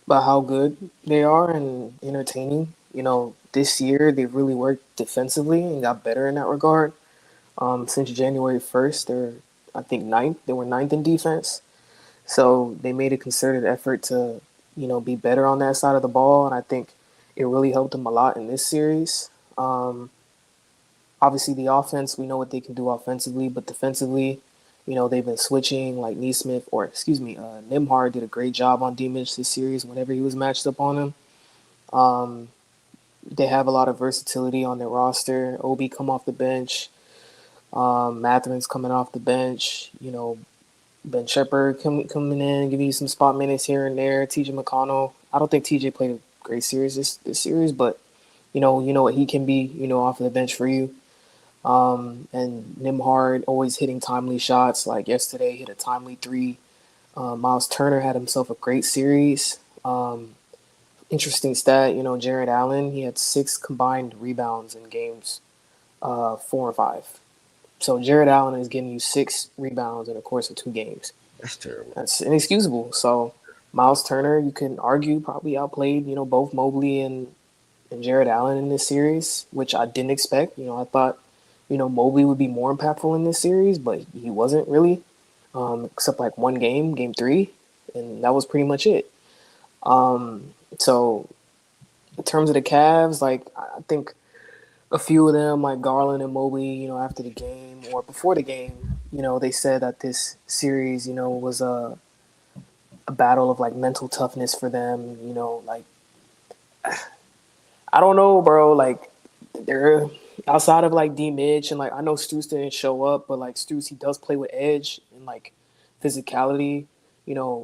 about how good they are and entertaining. This year they've really worked defensively and got better in that regard. Since January 1st, they're, I think, ninth. They were ninth in defense. So they made a concerted effort to, be better on that side of the ball, and I think it really helped them a lot in this series. Obviously, the offense, we know what they can do offensively, but defensively, they've been switching, like Nembhard did a great job on D-Mitch this series whenever he was matched up on him. They have a lot of versatility on their roster. Obi come off the bench. Matherin's coming off the bench. Ben Shepherd coming in, giving you some spot minutes here and there. TJ McConnell. I don't think TJ played a great series this series, but you know what he can be, off of the bench for you. And Nembhard always hitting timely shots. Like yesterday, hit a timely 3. Miles Turner had himself a great series. Interesting stat, Jared Allen, he had 6 combined rebounds in games 4 and 5. So Jared Allen is getting you 6 rebounds in the course of 2 games. That's terrible. That's inexcusable. So Miles Turner, you can argue, probably outplayed, both Mobley and Jared Allen in this series, which I didn't expect. I thought, Mobley would be more impactful in this series, but he wasn't really, except like one game, game 3, and that was pretty much it. So in terms of the Cavs, I think a few of them, like Garland and Mobley, after the game or before the game, they said that this series, was a battle of mental toughness for them. I don't know, bro. They're outside of D Mitch and I know Strus didn't show up, but Strus, he does play with edge and physicality.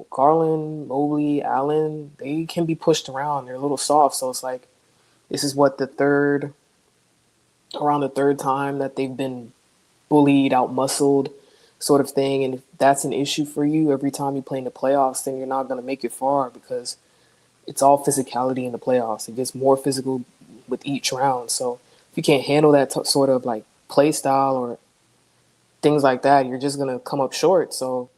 Garland, Mobley, Allen, they can be pushed around. They're a little soft, so it's this is what around the third time that they've been bullied, out-muscled sort of thing. And if that's an issue for you every time you play in the playoffs, then you're not going to make it far because it's all physicality in the playoffs. It gets more physical with each round. So if you can't handle that sort of play style or things like that, you're just going to come up short. So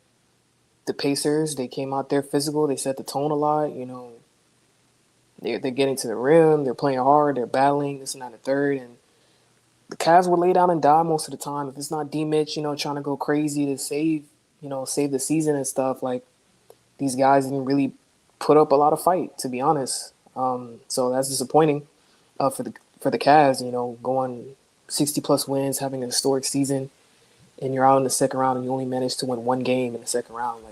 the Pacers, they came out there physical. They set the tone a lot. They're getting to the rim. They're playing hard. They're battling this and that, the third. And the Cavs would lay down and die most of the time. If it's not D-Mitch, trying to go crazy to save the season and stuff, these guys didn't really put up a lot of fight, to be honest. So that's disappointing for the Cavs, going 60-plus wins, having a historic season, and you're out in the second round and you only managed to win 1 game in the second round.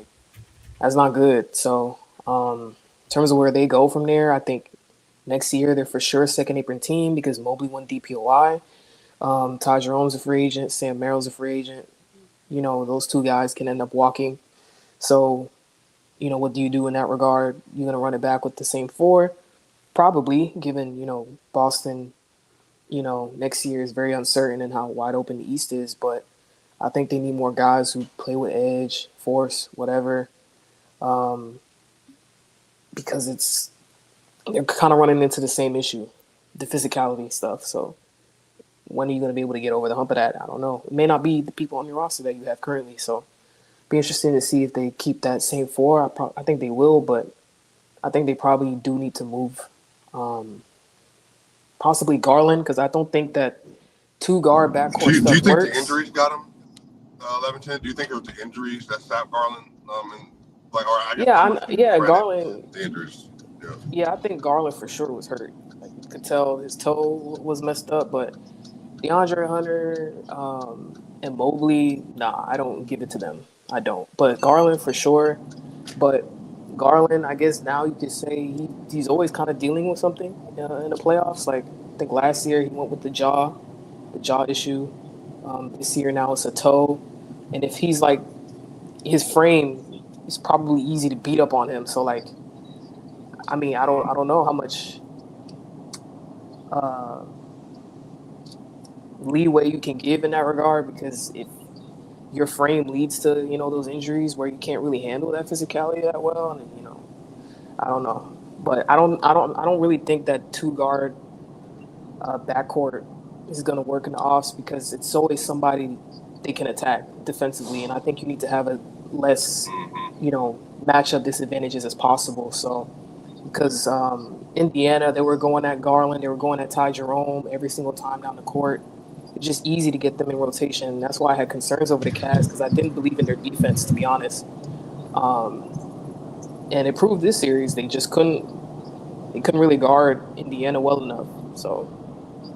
That's not good. So in terms of where they go from there, I think next year they're for sure a second-apron team because Mobley won DPOI. Ty Jerome's a free agent. Sam Merrill's a free agent. Those 2 guys can end up walking. So, what do you do in that regard? You're going to run it back with the same 4? Probably, given, Boston, next year is very uncertain and how wide open the East is. But I think they need more guys who play with edge, force, whatever. Because they're kind of running into the same issue, the physicality stuff. So when are you going to be able to get over the hump of that? I don't know. It may not be the people on your roster that you have currently. So be interesting to see if they keep that same 4. I think they will, but I think they probably do need to move possibly Garland because I don't think that 2 guard backcourt do you stuff think works. the injuries got him? 11-10. Do you think it was the injuries that sapped Garland? And like, or I guess Yeah, I'm not giving yeah, credit. Garland. The injuries. Yeah. Yeah, I think Garland for sure was hurt. Like you could tell his toe was messed up, but DeAndre Hunter and Mobley, nah, I don't give it to them. I don't. But Garland for sure. But Garland, I guess now you could say he's always kind of dealing with something in the playoffs. Like I think last year he went with the jaw issue. This year now it's a toe, and if he's like his frame, it's probably easy to beat up on him. So like, I mean, I don't know how much uh, leeway you can give in that regard because if your frame leads to those injuries where you can't really handle that physicality that well, and I don't know, but I don't really think that two guard backcourt is going to work in the offs because it's always somebody they can attack defensively, and I think you need to have a less matchup disadvantages as possible. So because Indiana, they were going at Garland, they were going at Ty Jerome every single time down the court. It's just easy to get them in rotation. That's why I had concerns over the Cavs because I didn't believe in their defense, to be honest. And it proved this series they just couldn't really guard Indiana well enough. So,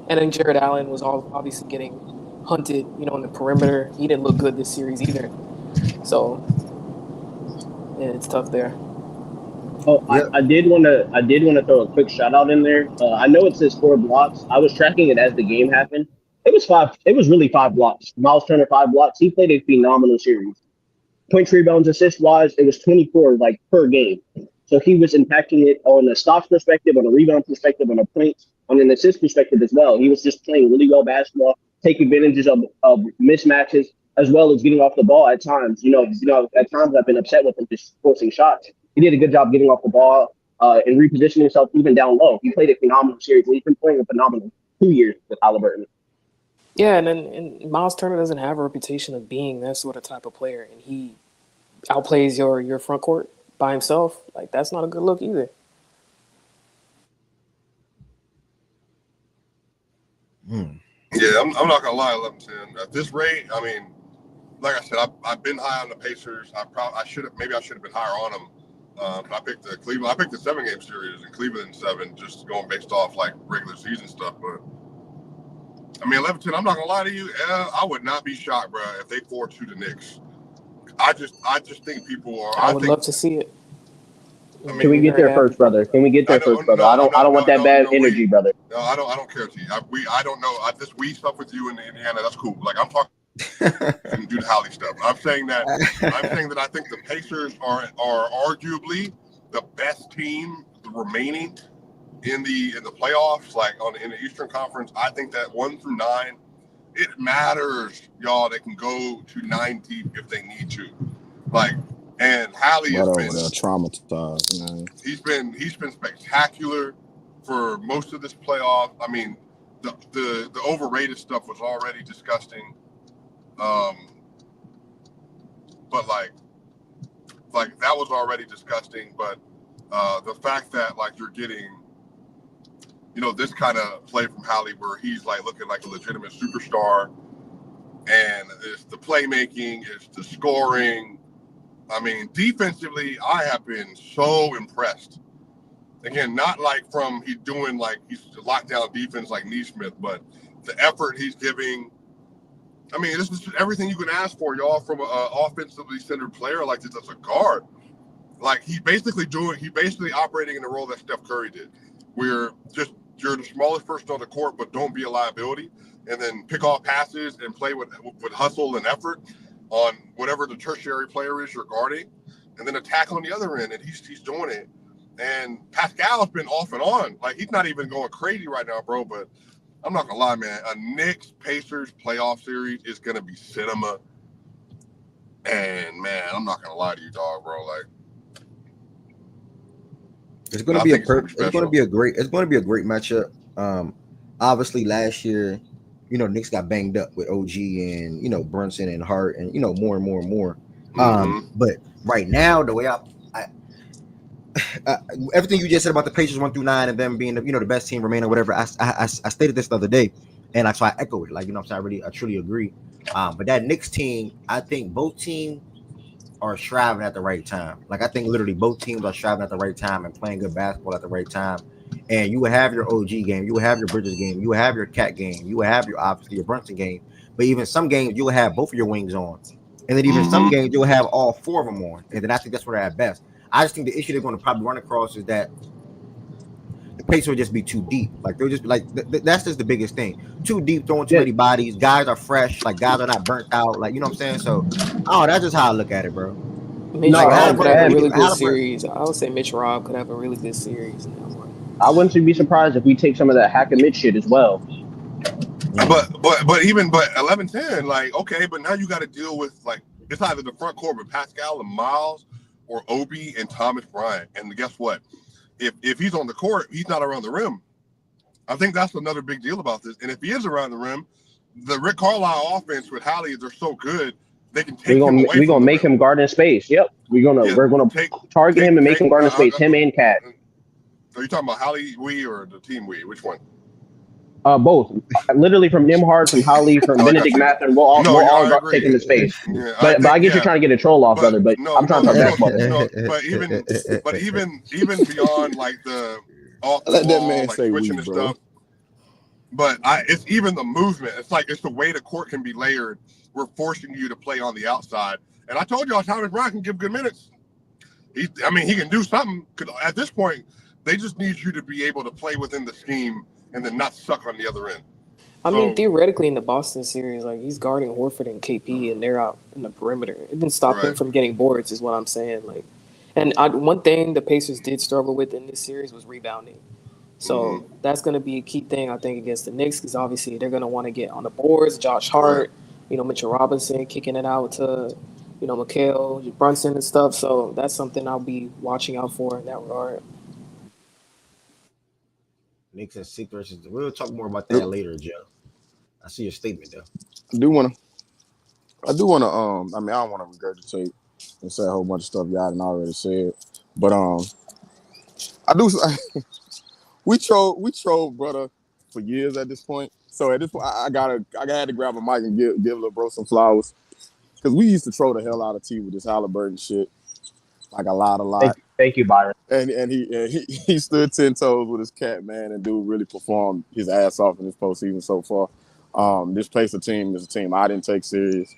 and then Jared Allen was obviously getting hunted, in the perimeter. He didn't look good this series either. So, yeah, it's tough there. Oh, I did want to throw a quick shout out in there. I know it says 4 blocks. I was tracking it as the game happened. It was 5. It was really 5 blocks. Miles Turner 5 blocks. He played a phenomenal series. Points, rebounds, assist wise, it was 24 like per game. So he was impacting it on a stops perspective, on a rebound perspective, on a points, on an assist perspective as well. He was just playing really well basketball, taking advantages of mismatches, as well as getting off the ball at times. At times I've been upset with him just forcing shots. He did a good job getting off the ball and repositioning himself even down low. He played a phenomenal series. He's been playing a phenomenal 2 years with Halliburton. Yeah, and Miles Turner doesn't have a reputation of being that sort of type of player, and he outplays your front court by himself. Like that's not a good look either. Yeah, I'm not gonna lie, 11-10. At this rate, I mean, like I said, I've been high on the Pacers. I should have been higher on them. But I picked the 7-game series in Cleveland in 7, just going based off like regular season stuff. But I mean, 11-10. I'm not gonna lie to you. I would not be shocked, bro, if they 4-2 the Knicks. I just think people are. I would love to see it. I mean, Can we get there first, brother? Can we get there first, brother? I don't want that bad energy, brother. No, I don't care, T. I don't know. This we stuff with you in Indiana. That's cool. Like I'm talking and do the Halley stuff. I'm saying that I think the Pacers are arguably the best team remaining in the playoffs, like in the Eastern Conference. I think that 1 through 9, it matters, y'all. They can go to 9 deep if they need to. Like, and Halley has been traumatized, man. He's been spectacular for most of this playoff. I mean, the overrated stuff was already disgusting. But like that was already disgusting. But the fact that like you're getting, this kind of play from Halley where he's like looking like a legitimate superstar, and it's the playmaking, it's the scoring. I mean, defensively, I have been so impressed. Again, not like from he's doing like he's lockdown defense like Neesmith, but the effort he's giving. I mean, this is everything you can ask for, y'all, from an offensively centered player like this as a guard. Like he's basically operating in the role that Steph Curry did, where you're the smallest person on the court, but don't be a liability, and then pick off passes and play with hustle and effort on whatever the tertiary player is you're guarding, and then attack on the other end, and he's doing it. And Pascal's been off and on. Like, he's not even going crazy right now, bro, but I'm not going to lie, man. A Knicks-Pacers playoff series is going to be cinema. And, man, I'm not going to lie to you, dog, bro. Like, it's going to be a great matchup. Obviously, last year, Knicks got banged up with OG and, Brunson and Hart and, more and more and more. But right now, the way everything you just said about the Pacers 1 through 9 and them being, the best team remaining or whatever, I stated this the other day. And like so I echo it. Like, you know what I'm saying? I truly agree. But that Knicks team, I think both teams are striving at the right time. Like I think literally both teams are striving at the right time and playing good basketball at the right time. And you will have your OG game, you will have your Bridges game, you will have your Cat game, you will have your obviously your Brunson game. But even some games you will have both of your wings on. And then even some games you'll have all four of them on. And then I think that's where they're at best. I just think the issue they're going to probably run across is that the pace will just be too deep. Like they'll just be like that's just the biggest thing. Too deep, throwing too Yeah, many bodies. Guys are fresh. Like guys are not burnt out. Like you know what I'm saying. So, oh, that's just how I look at it, bro. Mitch no, Like Rob could Halliburton, have a and really good Halliburton. series. I would say Mitch Rob could have a really good series in that one. I wouldn't be surprised if we take some of that hack and mid shit as well. But even 11-10, like okay, but now you got to deal with like it's either the front court with Pascal and Miles or Obi and Thomas Bryant. And guess what? If he's on the court, he's not around the rim. I think that's another big deal about this. And if he is around the rim, the Rick Carlisle offense with Hallie, they're so good they can take him away. We're gonna make him guard in space. Yep, we're gonna target him and make him guard in space. Him and Cat. Are you talking about Hallie Wee or the team Wee? Which one? Both. Literally from Nimhard, from Holly, from Benedict Mather, we'll all take him to space. Yeah, but I get you're trying to get a troll off, brother. But I'm trying to talk basketball. But even beyond like the off the Let that wall, man like say switching we, and bro. stuff. But it's even the movement. It's like it's the way the court can be layered. We're forcing you to play on the outside. And I told y'all Thomas Bryant can give good minutes. He can do something. At this point, they just need you to be able to play within the scheme and then not suck on the other end. I mean, theoretically, in the Boston series, like he's guarding Horford and KP, and they're out in the perimeter. It didn't stop him from getting boards, is what I'm saying. Like, and one thing the Pacers did struggle with in this series was rebounding. So that's going to be a key thing, I think, against the Knicks, because obviously they're going to want to get on the boards. Josh Hart, Mitchell Robinson kicking it out to, Mikhail Brunson and stuff. So that's something I'll be watching out for in that regard. Knicks and Sixers. We'll talk more about that later, Joe. I see your statement though. I do wanna I don't wanna regurgitate and say a whole bunch of stuff y'all done already said. But I do we trolled brother for years at this point. So at this point I had to grab a mic and give little bro some flowers. Because we used to troll the hell out of T with this Halliburton shit. Like a lot. Thank you, Byron. And he stood 10 toes with his Cat, man, and dude really performed his ass off in this postseason so far. This Pacer team is a team I didn't take serious.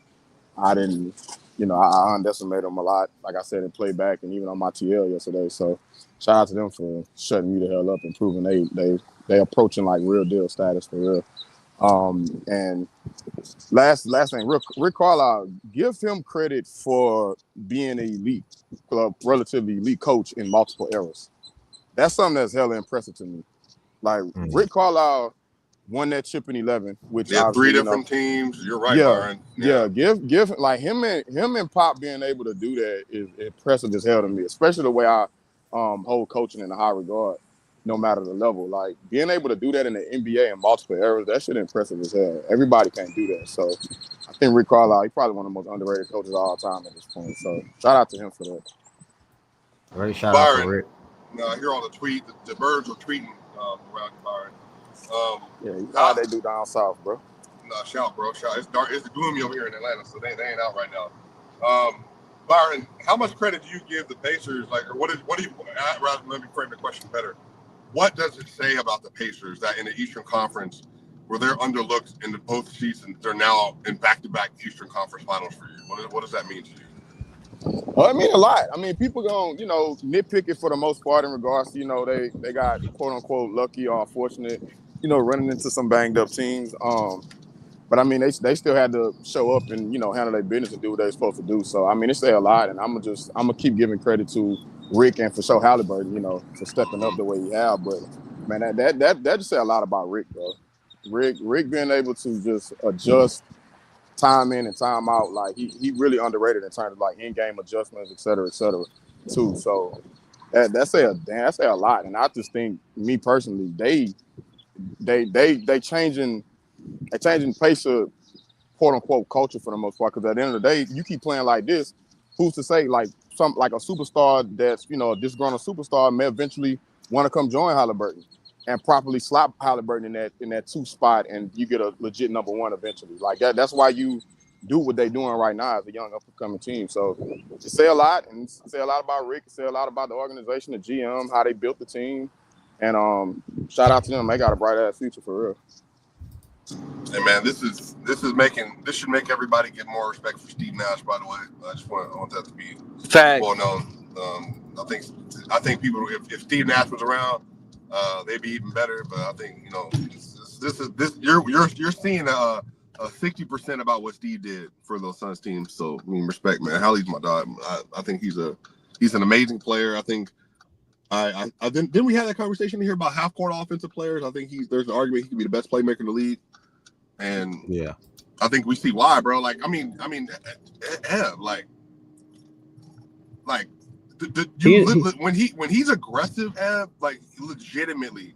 I didn't, I underestimated them a lot, like I said, in playback and even on my TL yesterday. So shout out to them for shutting me the hell up and proving they approaching like real deal status for real. And last thing, Rick Carlisle, give him credit for being an relatively elite coach in multiple eras. That's something that's hella impressive to me. Like Rick Carlisle won that chip in 11, which three different teams. You're right, Byron. Yeah. Give like him and Pop being able to do that is impressive as hell to me, especially the way I hold coaching in a high regard, no matter the level. Like being able to do that in the NBA in multiple eras, that shit impressive as hell. Everybody can't do that. So I think Rick Carlisle, he's probably one of the most underrated coaches of all time at this point. So shout out to him for that. Right, shout out to Rick. I hear all the tweet. The birds are tweeting around Byron. You know how they do down south, bro. Nah, shout, bro. Shout. It's dark. It's gloomy over here in Atlanta, so they ain't out right now. Byron, how much credit do you give the Pacers? Like, or what do you? Rather, let me frame the question better. What does it say about the Pacers that in the Eastern Conference, where they're underlooked in the both seasons, they're now in back-to-back Eastern Conference Finals for you? What does that mean to you? Well, I mean a lot. I mean, people gonna, nitpick it for the most part in regards to, they got quote unquote lucky or unfortunate, running into some banged up teams. But I mean, they still had to show up and, handle their business and do what they're supposed to do. So I mean, it say a lot, and I'm gonna keep giving credit to Rick and for sure Halliburton, for stepping up the way he have. But man, that just say a lot about Rick, bro. Rick being able to just adjust time in and time out, like he really underrated in terms of like in-game adjustments, et cetera, too. So that say a lot. And I just think, me personally, they changing Pacer quote unquote culture for the most part. Because at the end of the day, you keep playing like this, who's to say like a superstar that's a disgruntled superstar may eventually want to come join Halliburton. and properly slot Halliburton in that 2 spot, and you get a legit number 1 eventually. Like that. That's why you do what they're doing right now as a young up-and-coming team. So to say a lot, and say a lot about Rick, say a lot about the organization, the GM, how they built the team, and shout out to them. They got a bright ass future for real. Hey man, this should make everybody get more respect for Steve Nash. By the way, I want that to be well known. I think people, if Steve Nash was around, they'd be even better. But I think you're seeing a 60% about what Steve did for those Suns teams. So I mean, respect, man. Hallie's my dog. I think he's an amazing player. I think didn't we have that conversation here about half court offensive players? I think there's an argument he could be the best playmaker in the league. And yeah, I think we see why, bro. Like, I mean, when he's aggressive, like legitimately,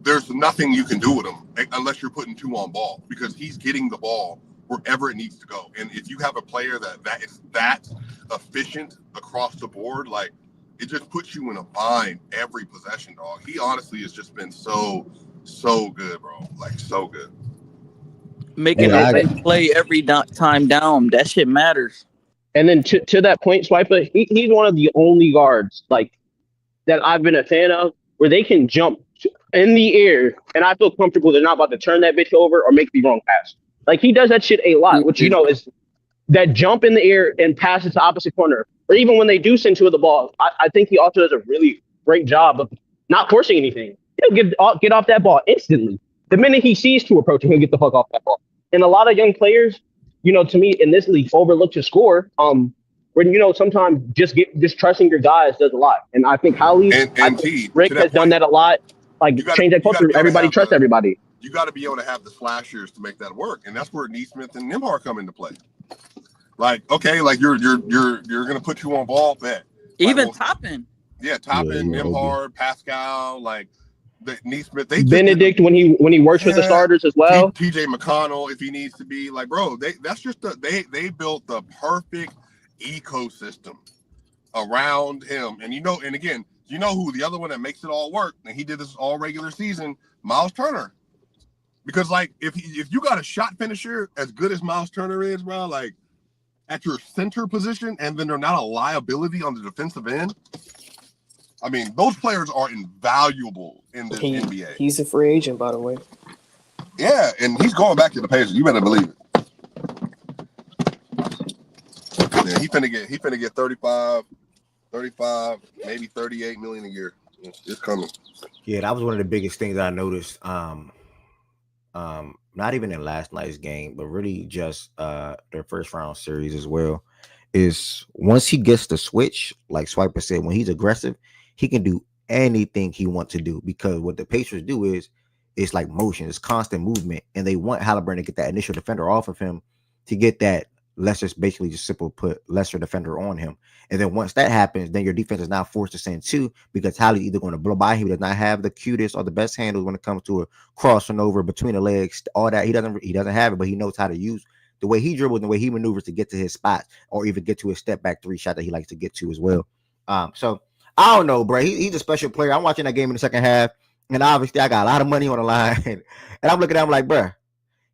there's nothing you can do with him unless you're putting 2 on ball, because he's getting the ball wherever it needs to go. And if you have a player that is that efficient across the board, like, it just puts you in a bind every possession, dog. He honestly has just been so good, bro. Like, so good. Making a right play every time down. That shit matters. And then to that point, Swiper, he's one of the only guards like that I've been a fan of where they can jump in the air, and I feel comfortable they're not about to turn that bitch over or make the wrong pass. Like, he does that shit a lot, which is that jump in the air and pass it to opposite corner. Or even when they do send 2 of the ball, I think he also does a really great job of not forcing anything. He'll get off that ball instantly. The minute he sees 2 approaching, he'll get the fuck off that ball. And a lot of young players, to me, in this league, overlook to score. When sometimes just trusting your guys does a lot. And I think Rick has done that a lot. Like, change that culture. Everybody trusts everybody. You got to be able to have the slashers to make that work, and that's where Neesmith and Nembhard come into play. Like, okay, like you're gonna put 2 on ball, bet. Even Toppin. Yeah, Toppin, Nembhard, Pascal, like the Neesmith. Benedict when he works with the starters as well. TJ McConnell if he needs to be. Like, bro, they built the perfect ecosystem around him. And again, who the other one that makes it all work, and he did this all regular season, Miles Turner. Because, like, if you got a shot finisher as good as Miles Turner is, bro, like, at your center position, and then they're not a liability on the defensive end, I mean, those players are invaluable in the NBA. He's a free agent, by the way. Yeah, and he's going back to the Pacers. You better believe it. Yeah, he finna get 35, maybe 38 million a year. It's coming. Yeah, that was one of the biggest things I noticed. Not even in last night's game, but really just their first round series as well, is once he gets the switch, like Swiper said, when he's aggressive, he can do anything he wants to do, because what the Pacers do is it's like motion, it's constant movement, and they want Halliburton to get that initial defender off of him to get that lesser defender on him. And then once that happens, then your defense is now forced to send 2, because Hallie's either going to blow by him. He does not have the cutest or the best handles when it comes to a crossing over between the legs, all that. He doesn't have it, but he knows how to use the way he dribbles and the way he maneuvers to get to his spots, or even get to his step back 3 shot that he likes to get to as well. So I don't know, bro. He's a special player. I'm watching that game in the second half, and obviously I got a lot of money on the line, and I'm looking at him like, bro,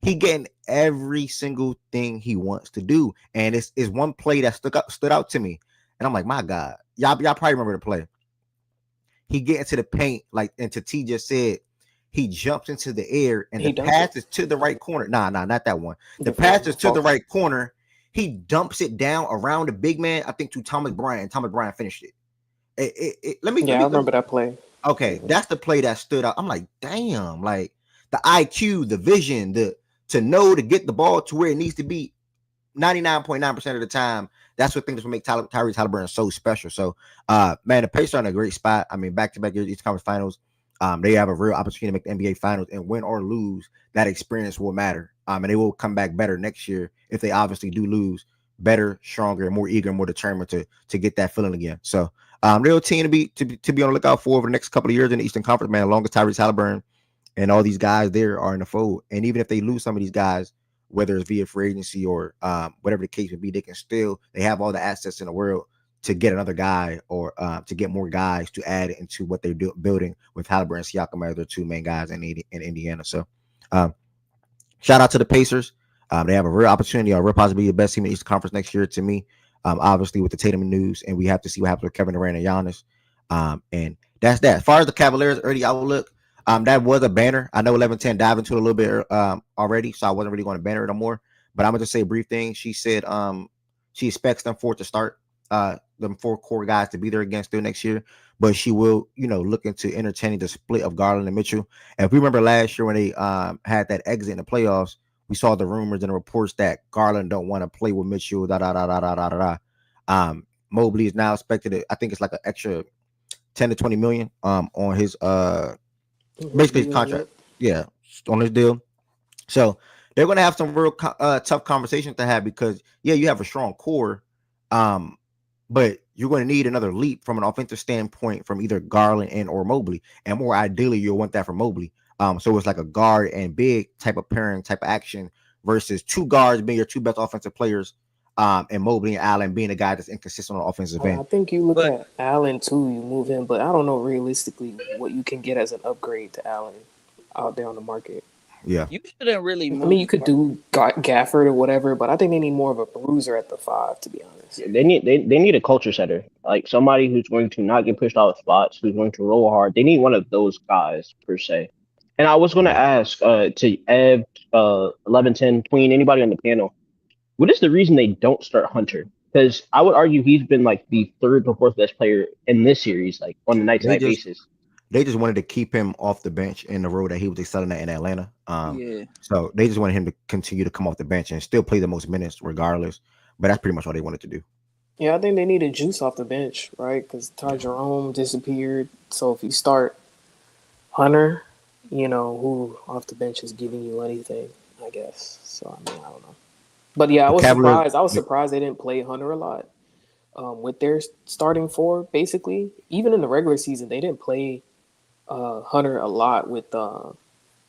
he getting every single thing he wants to do. And it's one play that stood out to me. And I'm like, my God, y'all probably remember the play. He get into the paint, like, and T just said, he jumps into the air, and the pass is to the right corner. Nah, not that one. The pass is to the right corner. He dumps it down around the big man, I think, to Thomas Bryant, and Thomas Bryant finished it. I remember that play. Okay, that's the play that stood out. I'm like, damn, like the IQ, the vision, to know to get the ball to where it needs to be 99.9% of the time. That's what things will make Tyrese Halliburton so special. So, man, the Pacers are in a great spot. I mean, back-to-back East Conference Finals. They have a real opportunity to make the NBA Finals, and win or lose, that experience will matter. And they will come back better next year if they obviously do lose, better, stronger, more eager, more determined to get that feeling again. So, real team to be on the lookout for over the next couple of years in the Eastern Conference, man. As long as Tyrese Halliburton and all these guys there are in the fold, and even if they lose some of these guys, whether it's via free agency or whatever the case would be, they have all the assets in the world to get another guy or to get more guys to add into what they're building with Haliburton and Siakam as their two main guys in Indiana. So shout out to the Pacers. They have a real opportunity, a real possibility, the best team in the Eastern Conference next year to me. Obviously with the Tatum news, and we have to see what happens with Kevin Durant and Giannis. And that's that. As far as the Cavaliers early outlook, that was a banner. I know 1110 dived into it a little bit already, so I wasn't really going to banner it no more. But I'm gonna just say a brief thing. She said she expects them four to start them four core guys to be there again still next year, but she will, look into entertaining the split of Garland and Mitchell. And if we remember last year when they had that exit in the playoffs, we saw the rumors and the reports that Garland don't want to play with Mitchell. Mobley is now expected I think it's like an extra 10 to 20 million on his basically his contract. Yeah, on his deal. So they're going to have some real tough conversations to have because you have a strong core, but you're going to need another leap from an offensive standpoint from either Garland and or Mobley, and more ideally you'll want that from Mobley. So it's like a guard and big type of pairing type of action versus two guards being your two best offensive players, and Mobley and Allen being a guy that's inconsistent on the offensive end. I think you look at Allen too. You move him, but I don't know realistically what you can get as an upgrade to Allen out there on the market. Yeah, you shouldn't really. I mean, you could do Gafford or whatever, but I think they need more of a bruiser at the 5, to be honest. They need a culture setter, like somebody who's going to not get pushed out of spots, who's going to roll hard. They need one of those guys per se. And I was going to ask to Ev, 1110, Queen, anybody on the panel, what is the reason they don't start Hunter? Because I would argue he's been like the third to fourth best player in this series, like on a night-to-night basis. They just wanted to keep him off the bench in the role that he was excelling at in Atlanta. So they just wanted him to continue to come off the bench and still play the most minutes regardless. But that's pretty much all they wanted to do. Yeah, I think they needed juice off the bench, right? Because Ty Jerome disappeared. So if you start Hunter, who off the bench is giving you anything, I guess. So, I mean, I don't know. But yeah, I was surprised. I was surprised they didn't play Hunter a lot with their starting four, basically. Even in the regular season, they didn't play Hunter a lot with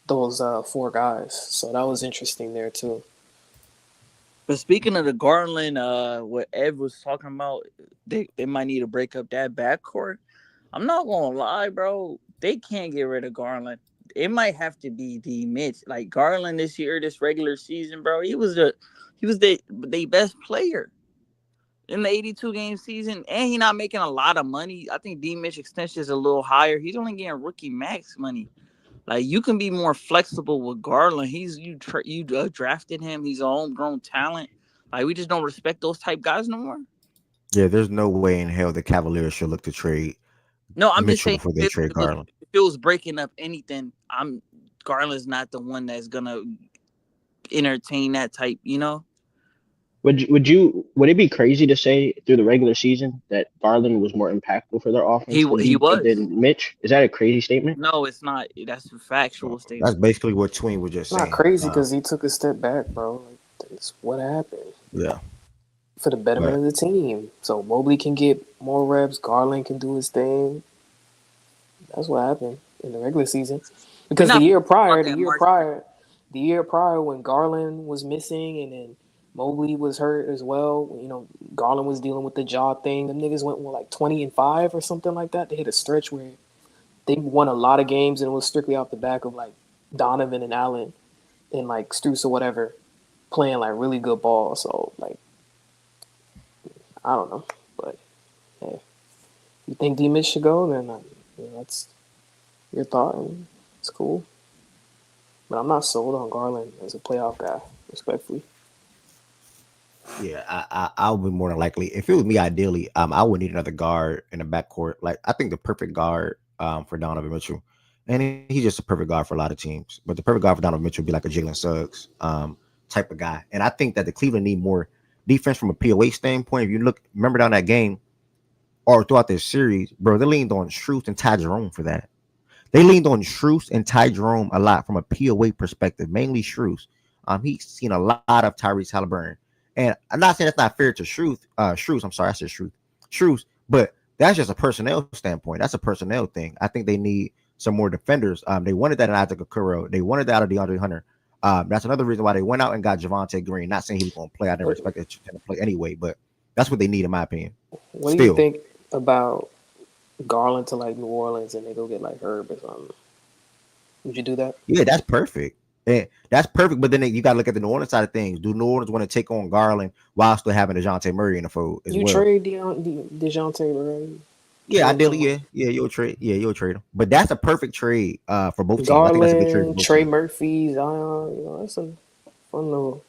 those four guys. So that was interesting there, too. But speaking of the Garland, what Ed was talking about, they might need to break up that backcourt. I'm not going to lie, bro. They can't get rid of Garland. It might have to be D. Mitch. Like Garland this year, this regular season, bro, he was the best player in the 82-game season, and he's not making a lot of money. I think D. Mitch extension is a little higher. He's only getting rookie max money. Like you can be more flexible with Garland. You drafted him. He's a homegrown talent. Like we just don't respect those type guys no more. Yeah, there's no way in hell the Cavaliers should look to trade. No, I'm Mitchell just saying before they trade Garland. If it was breaking up anything, Garland's not the one that's gonna entertain that type, Would it be crazy to say through the regular season that Garland was more impactful for their offense he was than Mitch? Is that a crazy statement? No, it's not. That's a factual statement. That's basically what Tween was just saying. It's not crazy because he took a step back, bro. Like, that's what happened. Yeah. For the betterment of the team. So Mobley can get more reps. Garland can do his thing. That's what happened in the regular season. Because the year prior when Garland was missing and then Mobley was hurt as well, Garland was dealing with the jaw thing. Them niggas went like 20-5 or something like that. They hit a stretch where they won a lot of games and it was strictly off the back of like Donovan and Allen and like Strus or whatever playing like really good ball. So like, I don't know, but hey, you think D-Mitch should go, then that's your thought, and it's cool. But I'm not sold on Garland as a playoff guy, respectfully. Yeah, I would be more than likely. If it was me, ideally, I would need another guard in the backcourt. Like I think the perfect guard for Donovan Mitchell, and he's just a perfect guard for a lot of teams. But the perfect guard for Donovan Mitchell would be like a Jalen Suggs type of guy. And I think that the Cleveland need more defense from a POA standpoint. If you remember down that game or throughout this series, bro, they leaned on Strus and Ty Jerome for that. They leaned on Strus and Ty Jerome a lot from a POA perspective, mainly Strus. He's seen a lot of Tyrese Haliburton. And I'm not saying that's not fair to Strus. I'm sorry, I said Strus. But that's just a personnel standpoint. That's a personnel thing. I think they need some more defenders. They wanted that in Isaac Okoro. They wanted that out of DeAndre Hunter. That's another reason why they went out and got Javonte Green. Not saying he was going to play. I never expected him to play anyway. But That's what they need, in my opinion. What do you think about Garland to like New Orleans and they go get like Herb or something? Would you do that? Yeah, that's perfect. And that's perfect. But then you got to look at the New Orleans side of things. Do New Orleans want to take on Garland while still having DeJounte Murray in the fold as you well? Trade DeJounte Murray? Yeah, ideally, yeah, you'll trade him. But that's a perfect trade for both teams. Garland, I think that's a good trade. Trey Murphy, Zion, that's a fun little.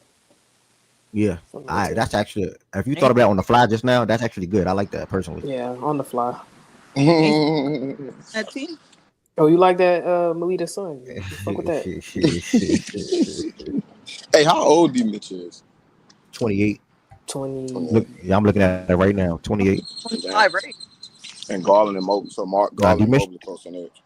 Yeah, that's actually, if you thought about it on the fly just now, that's actually good. I like that personally. Yeah, on the fly. That team. Oh, you like that Melita's son? You fuck with that. Hey, how old D Mitch is? 28. 20. Look, I'm looking at it right now. 28. 25, right? And Garland and Mobley. So Garland and Mobley close in age.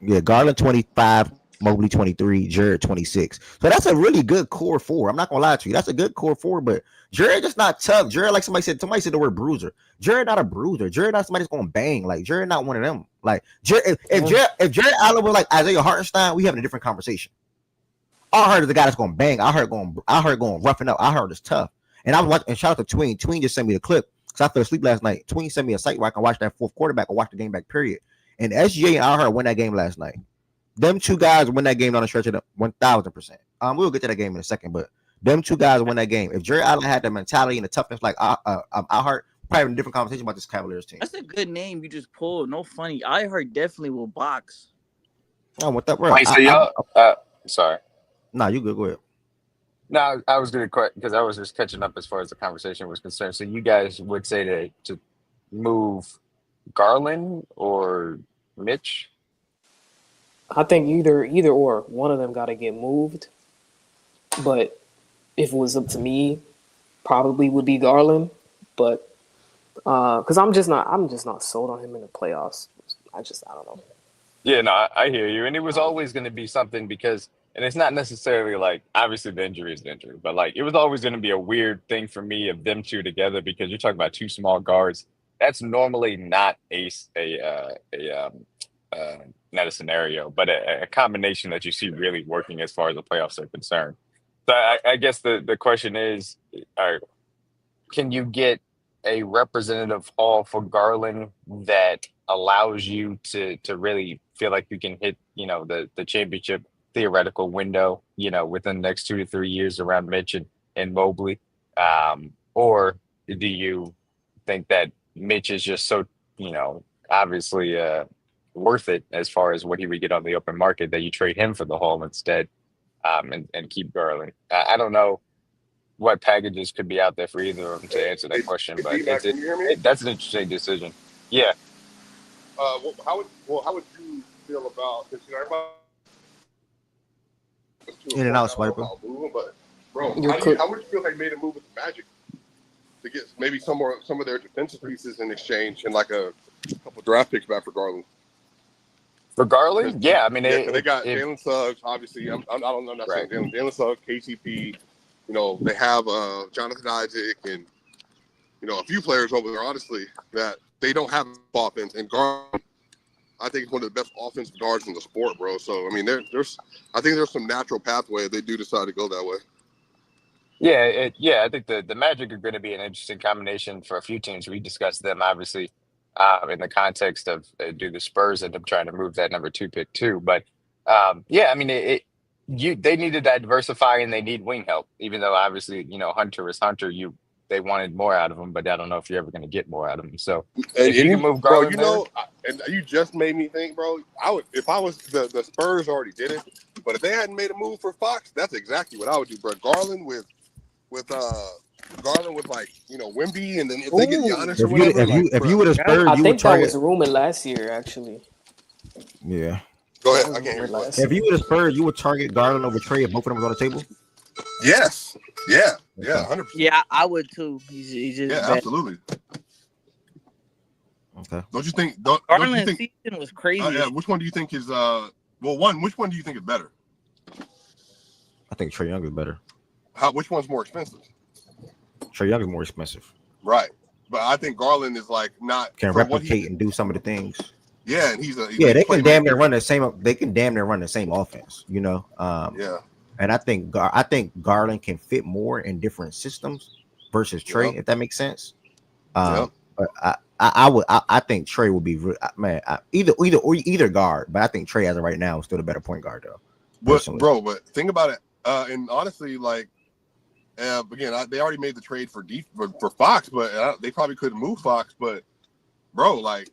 Yeah, Garland 25, Mobley 23, Jared 26. So that's a really good core four. I'm not gonna lie to you. That's a good core four, but Jared just not tough. Jared, like somebody said the word bruiser. Jared not a bruiser. Jared not somebody that's gonna bang. Like Jared not one of them. Like Jared, if Jared Allen was like Isaiah Hartenstein, we having a different conversation. I heard is the guy that's gonna bang. I heard going roughing up. I heard it's tough. And I was watching, and shout out to Tween. Tween just sent me the clip because I fell asleep last night. Tween sent me a site where I can watch that fourth quarterback or watch the game back, period. And SGA and I heard win that game last night. Them two guys win that game on the stretch of 1,000%. We'll get to that game in a second, but them two guys win that game. If Jared Allen had the mentality and the toughness like I heard, probably having a different conversation about this Cavaliers team. That's a good name you just pulled. No funny. I heard definitely will box. Oh, what that? Bro? Wait, so y'all? Sorry. Nah, you good. Go ahead. No, I was going to because I was just catching up as far as the conversation was concerned. So you guys would say to move Garland or Mitch? I think either or one of them got to get moved. But if it was up to me, probably would be Garland. But because I'm just not sold on him in the playoffs. I don't know. Yeah, no, I hear you. And it was always going to be something because, and it's not necessarily like, obviously the injury is the injury, but like it was always going to be a weird thing for me of them two together because you're talking about two small guards. That's normally not not a scenario, but a combination that you see really working as far as the playoffs are concerned. So I guess the question is, can you get a representative haul for Garland that allows you to really feel like you can hit, the championship theoretical window, within the next 2 to 3 years around Mitch and Mobley? Or do you think that Mitch is just so, obviously worth it as far as what he would get on the open market that you trade him for the haul instead, and keep Garland? I don't know what packages could be out there for either of them to answer that question, but that's an interesting decision. Yeah. How would you feel about this? Everybody in and out swiper. But bro, how would you feel like made a move with the Magic to get maybe some of their defensive pieces in exchange and like a couple draft picks back for Garland? For Garland, yeah, I mean, they got Jalen Suggs. Obviously, I'm not saying Jalen Suggs, KCP. They have Jonathan Isaac and a few players over there. Honestly, that they don't have offense. And Garland, I think, is one of the best offensive guards in the sport, bro. So I mean, I think there's some natural pathway if they do decide to go that way. Yeah, I think the Magic are going to be an interesting combination for a few teams. We discussed them obviously in the context of do the Spurs end up trying to move that number 2 pick too. But I mean, they need to diversify and they need wing help. Even though obviously Hunter is Hunter, they wanted more out of him, but I don't know if you're ever going to get more out of him. So if you can move Garland, and you just made me think, bro. I would, if I was the Spurs already did it, but if they hadn't made a move for Fox, that's exactly what I would do, bro. Garland with like Wemby, and then if they get Giannis or whatever. If you were the Spurs, I think that was rumored last year, actually. Yeah. Go ahead. I can't hear you. If you were the Spurs, you would target Garland over Trey if both of them was on the table. Yes. Yeah. 100%. Yeah, I would too. He's just bad. Absolutely. Okay. Don't you think? Garland's season was crazy. Yeah. Which one do you think is which one do you think is better? I think Trae Young is better. Which one's more expensive? Trae Young is more expensive. Right. But I think Garland is like can replicate and do some of the things. Yeah, and they can damn near run the same. They can damn near run the same offense. Yeah. And I think Garland can fit more in different systems versus Trey, Yep. if that makes sense. Yep. But I think Trey would be either guard, but I think Trey as of right now is still the better point guard though. Personally. But think about it. And honestly, like again, they already made the trade for Fox, but they probably couldn't move Fox. But bro, like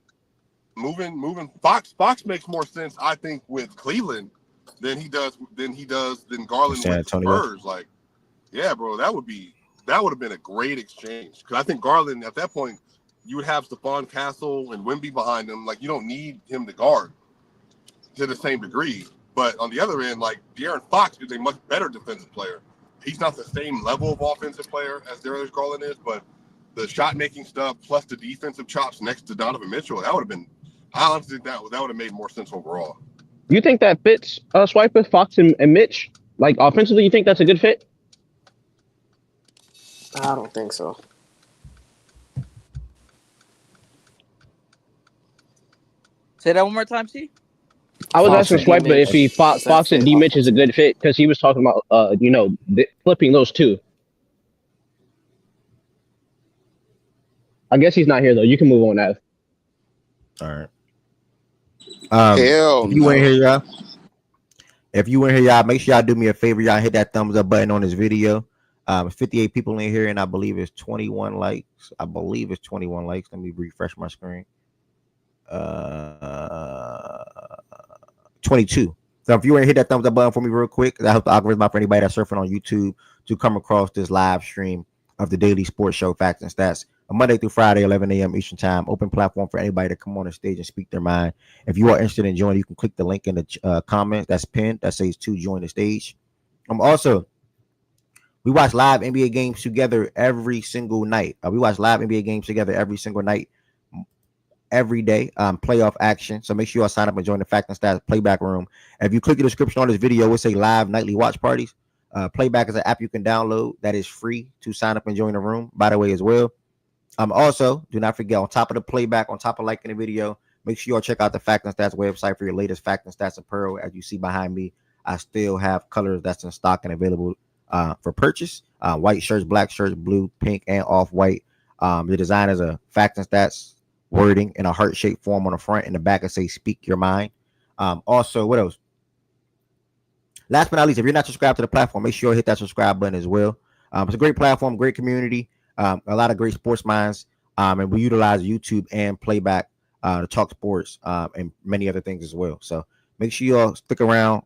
moving Fox makes more sense, I think, with Cleveland than Garland with the Spurs. Like, yeah, bro, that would have been a great exchange, because I think Garland at that point, you would have Stephon Castle and Wemby behind him. Like, you don't need him to guard to the same degree. But on the other end, like, De'Aaron Fox is a much better defensive player. He's not the same level of offensive player as Darius Garland is, but the shot making stuff plus the defensive chops next to Donovan Mitchell, that would have been. I honestly think that would have made more sense overall. You think that fits Swiper, Fox, and Mitch? Like, offensively, you think that's a good fit? I don't think so. Say that one more time, C. I was Fox asking and Swiper if D-Mitch. Fox and D Mitch is a good fit, because he was talking about flipping those two. I guess he's not here though. You can move on, Av. All right. Hell if you ain't here, y'all. If you ain't here, y'all, make sure y'all do me a favor. Y'all hit that thumbs up button on this video. 58 people in here, and I believe it's 21 likes. Let me refresh my screen. 22. So if you ain't hit that thumbs up button for me real quick, that helps the algorithm out for anybody that's surfing on YouTube to come across this live stream of the daily sports show, Facts and Stats, a Monday through Friday, 11 a.m. Eastern time. Open platform for anybody to come on the stage and speak their mind. If you are interested in joining, you can click the link in the comments that's pinned that says to join the stage. Also, we watch live NBA games together every single night. We watch live NBA games together every single night, every day, playoff action. So make sure you all sign up and join the Fact and Stats playback room. If you click the description on this video, we'll say live nightly watch parties. Playback is an app you can download that is free to sign up and join the room, by the way, as well. Also, do not forget, on top of the playback, on top of liking the video, make sure you all check out the Fact and Stats website for your latest Fact and Stats apparel. As you see behind me, I still have colors that's in stock and available for purchase. White shirts, black shirts, blue, pink, and off-white. The design is a Fact and Stats wording in a heart-shaped form on the front, and the back it says "Speak Your Mind." Also, what else? Last but not least, if you're not subscribed to the platform, make sure you hit that subscribe button as well. It's a great platform, great community, a lot of great sports minds, and we utilize YouTube and playback to talk sports and many other things as well. So make sure you all stick around,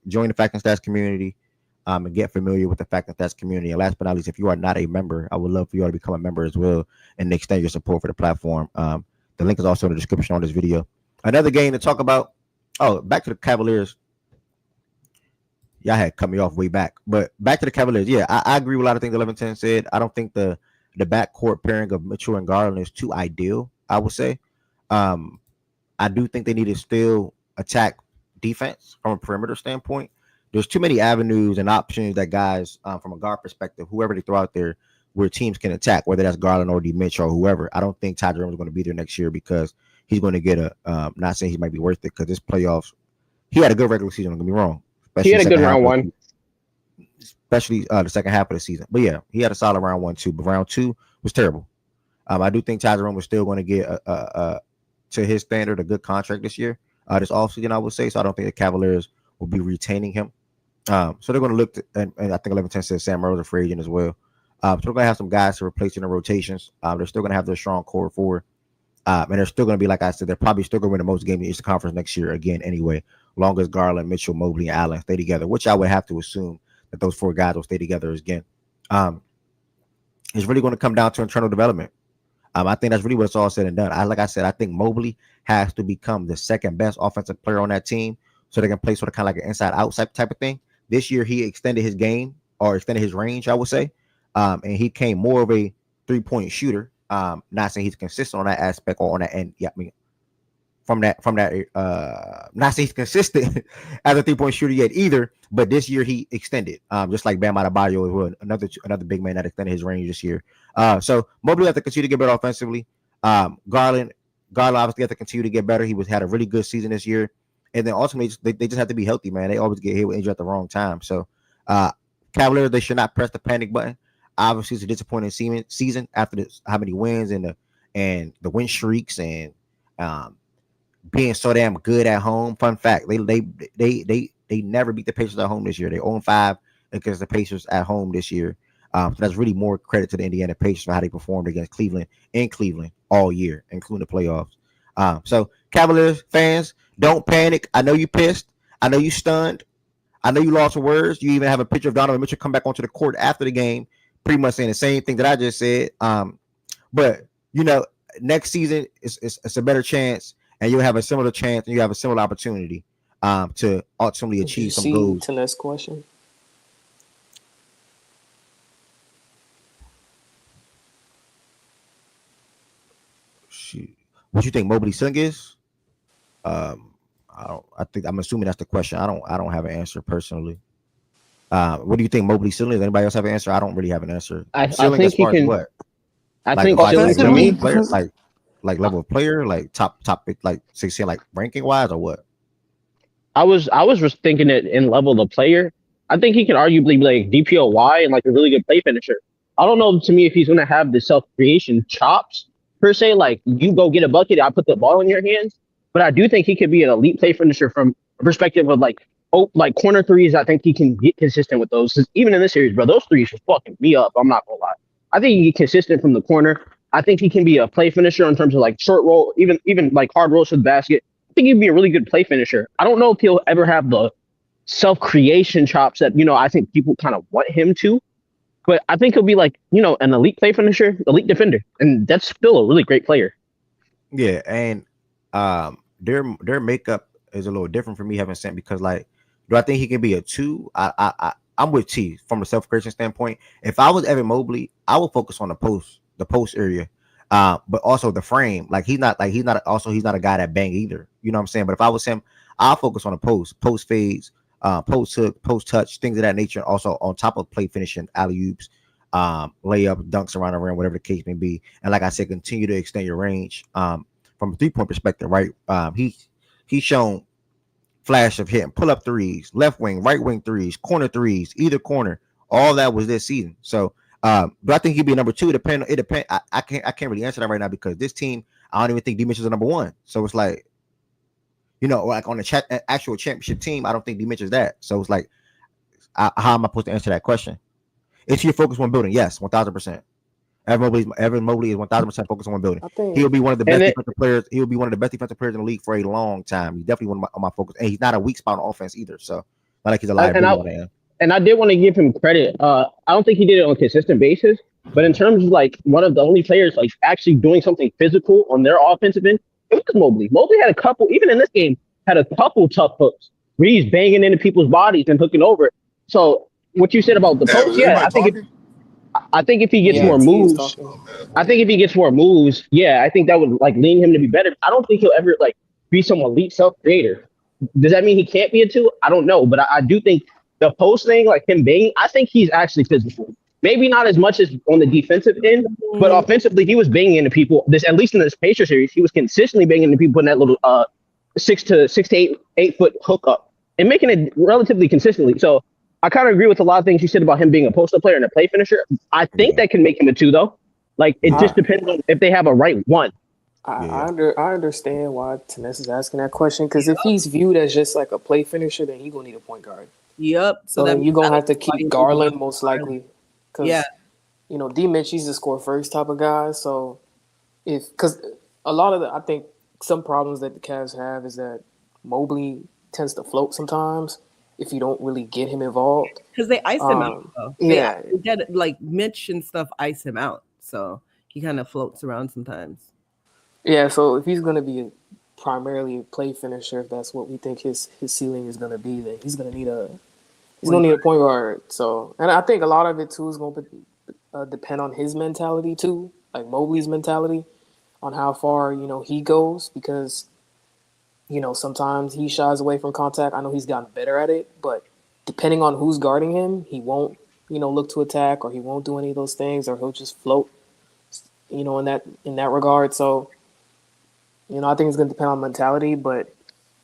join the Fact and Stats community, and get familiar with the Fact and Stats community. And last but not least, if you are not a member, I would love for you all to become a member as well and extend your support for the platform. The link is also in the description on this video. Another game to talk about. Oh, back to the Cavaliers. Y'all had cut me off way back, but back to the Cavaliers. Yeah, I agree with a lot of things 11-10 said. I don't think the backcourt pairing of Mitchell and Garland is too ideal, I would say. I do think they need to still attack defense from a perimeter standpoint. There's too many avenues and options that guys, from a guard perspective, whoever they throw out there, where teams can attack, whether that's Garland or D. Mitch or whoever. I don't think Ty Jerome is going to be there next year because he's going to get not saying he might be worth it, because this playoffs, he had a good regular season, don't get me wrong. He had a good round one. Especially the second half of the season. But yeah, he had a solid round 1 too, but round 2 was terrible. I do think Ty Jerome was still going to get to his standard a good contract this year, this offseason, I would say. So I don't think the Cavaliers will be retaining him. So they're going to look to, and I think 11-10 says Sam Merle's a free agent as well. So they're going to have some guys to replace in the rotations. They're still going to have their strong core forward. And they're still going to be, like I said, they're probably still going to win the most games in the Eastern Conference next year again anyway, long as Garland, Mitchell, Mobley, and Allen stay together, which I would have to assume that those 4 guys will stay together again. It's really going to come down to internal development. I think that's really what it's all said and done. Like I said, I think Mobley has to become the second best offensive player on that team so they can play sort of kind of like an inside-outside type of thing. This year, he extended his game, or extended his range, I would say, and he came more of a three-point shooter. Not saying he's consistent on that aspect or on that end. Yeah, I mean, from that, not saying he's consistent as a three-point shooter yet either. But this year he extended, just like Bam Adebayo as well, another big man that extended his range this year. So Mobley have to continue to get better offensively. Garland obviously have to continue to get better. He had a really good season this year, and then ultimately they just have to be healthy, man. They always get hit with injury at the wrong time. So Cavaliers, they should not press the panic button. Obviously, it's a disappointing season after this, how many wins and the win streaks and being so damn good at home. Fun fact: they never beat the Pacers at home this year. They 0-5 against the Pacers at home this year. So that's really more credit to the Indiana Pacers for how they performed against Cleveland in Cleveland all year, including the playoffs. So Cavaliers fans, don't panic. I know you pissed. I know you stunned. I know you lost for words. You even have a picture of Donovan Mitchell come back onto the court after the game, pretty much saying the same thing that I just said. But next season it's a better chance, and you'll have a similar chance, and you have a similar opportunity to ultimately achieve some goals. To next question. Shoot. What you think Mobley Sung is? I'm assuming that's the question. I don't have an answer personally. What do you think Mobley ceiling is? Anybody else have an answer? I don't really have an answer. I Ceiling think as far he as can. what? I Like think like to me, player, like level of player, like top, like say like ranking wise or what? I was just thinking it in level of player. I think he can arguably be like DPOY and like a really good play finisher. I don't know to me if he's gonna have the self creation chops per se. Like you go get a bucket, I put the ball in your hands. But I do think he could be an elite play finisher from a perspective of like corner threes. I think he can get consistent with those. 'Cause even in this series, bro, those threes just fucking me up. I'm not gonna lie. I think he can get consistent from the corner. I think he can be a play finisher in terms of like short roll, even like hard rolls to the basket. I think he'd be a really good play finisher. I don't know if he'll ever have the self-creation chops that, I think people kind of want him to, but I think he'll be like, an elite play finisher, elite defender. And that's still a really great player. Yeah, and their makeup is a little different for me having sent because like, do I think he can be a 2? I'm with T from a self-creation standpoint. If I was Evan Mobley, I would focus on the post area. But also the frame, like he's not a guy that bang either. You know what I'm saying? But if I was him, I'll focus on the post fades, post hook, post touch, things of that nature. Also on top of play finishing, alley oops, layup, dunks around the rim, whatever the case may be. And like I said, continue to extend your range. From a 3-point perspective, right? He's shown flash of hitting pull up threes, left wing, right wing threes, corner threes, either corner. All that was this season. So. But I think he'd be number 2. It depends. I can't really answer that right now because this team, I don't even think D Mitchell's number 1. So it's like, like on the actual championship team, I don't think D Mitchell's that. So it's like, how am I supposed to answer that question? Is your focus on building? Yes, 1,000%. Evan Mobley is 1,000% focused on one building. He'll be one of the best defensive players. He'll be one of the best defensive players in the league for a long time. He's definitely one of my focus, and he's not a weak spot on offense either. So not like he's a liability on that. And I did want to give him credit. I don't think he did it on a consistent basis, but in terms of like one of the only players like actually doing something physical on their offensive end, it was Mobley. Mobley had a couple, even in this game, had a couple tough hooks where he's banging into people's bodies and hooking over. So what you said about the post, I think if he gets more moves, I think that would like lean him to be better. I don't think he'll ever like be some elite self-creator. Does that mean he can't be a 2? I don't know, but I do think the post thing, like him banging, I think he's actually physical. Maybe not as much as on the defensive end, but offensively, he was banging into people. At least in this Pacers series, he was consistently banging into people in that little 6 to 8 foot hookup and making it relatively consistently. So I kind of agree with a lot of things you said about him being a post-up player and a play finisher. I think that can make him a 2, though. Like it just depends on if they have a right one. I understand why Taness is asking that question because if he's viewed as just like a play finisher, then he's gonna need a point guard. Yep. So then you're gonna have to keep Garland most likely. Because D Mitch, he's a score first type of guy. So because a lot of I think some problems that the Cavs have is that Mobley tends to float sometimes if you don't really get him involved. Because they ice him out. Though. Like Mitch and stuff ice him out. So he kind of floats around sometimes. Yeah, so if he's gonna be primarily a play finisher, if that's what we think his ceiling is gonna be, then he's gonna need a point guard. So, and I think a lot of it too is gonna depend on his mentality too, like Mobley's mentality, on how far he goes because sometimes he shies away from contact. I know he's gotten better at it, but depending on who's guarding him, he won't look to attack or he won't do any of those things or he'll just float. In that regard, so. I think it's going to depend on mentality, but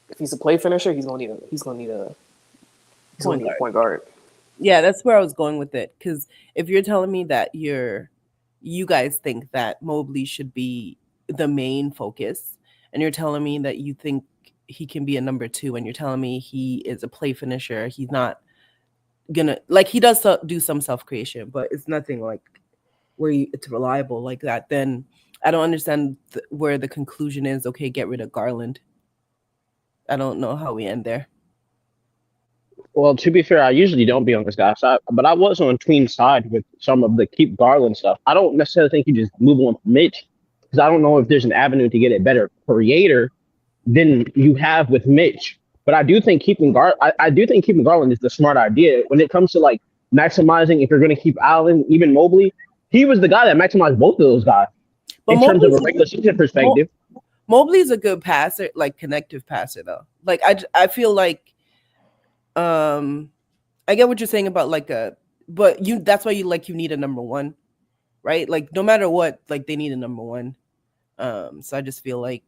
if he's a play finisher, he's going to need a point guard. Yeah, that's where I was going with it. Because if you're telling me that you guys think that Mobley should be the main focus, and you're telling me that you think he can be a number 2, and you're telling me he is a play finisher, he's not gonna he does do some self creation, but it's nothing like where it's reliable like that. Then I don't understand where the conclusion is. Okay, get rid of Garland. I don't know how we end there. Well, to be fair, I usually don't be on this guy's side, but I was on Tween's side with some of the keep Garland stuff. I don't necessarily think you just move on from Mitch, because I don't know if there's an avenue to get a better creator than you have with Mitch. But I do think keeping Garland is the smart idea when it comes to like maximizing. If you're going to keep Allen, even Mobley, he was the guy that maximized both of those guys But in terms of a regular season perspective. Mobley's a good passer, like connective passer though. Like I feel like I get what you're saying about but that's why you need a number 1, right? Like no matter what, like they need a number 1. So I just feel like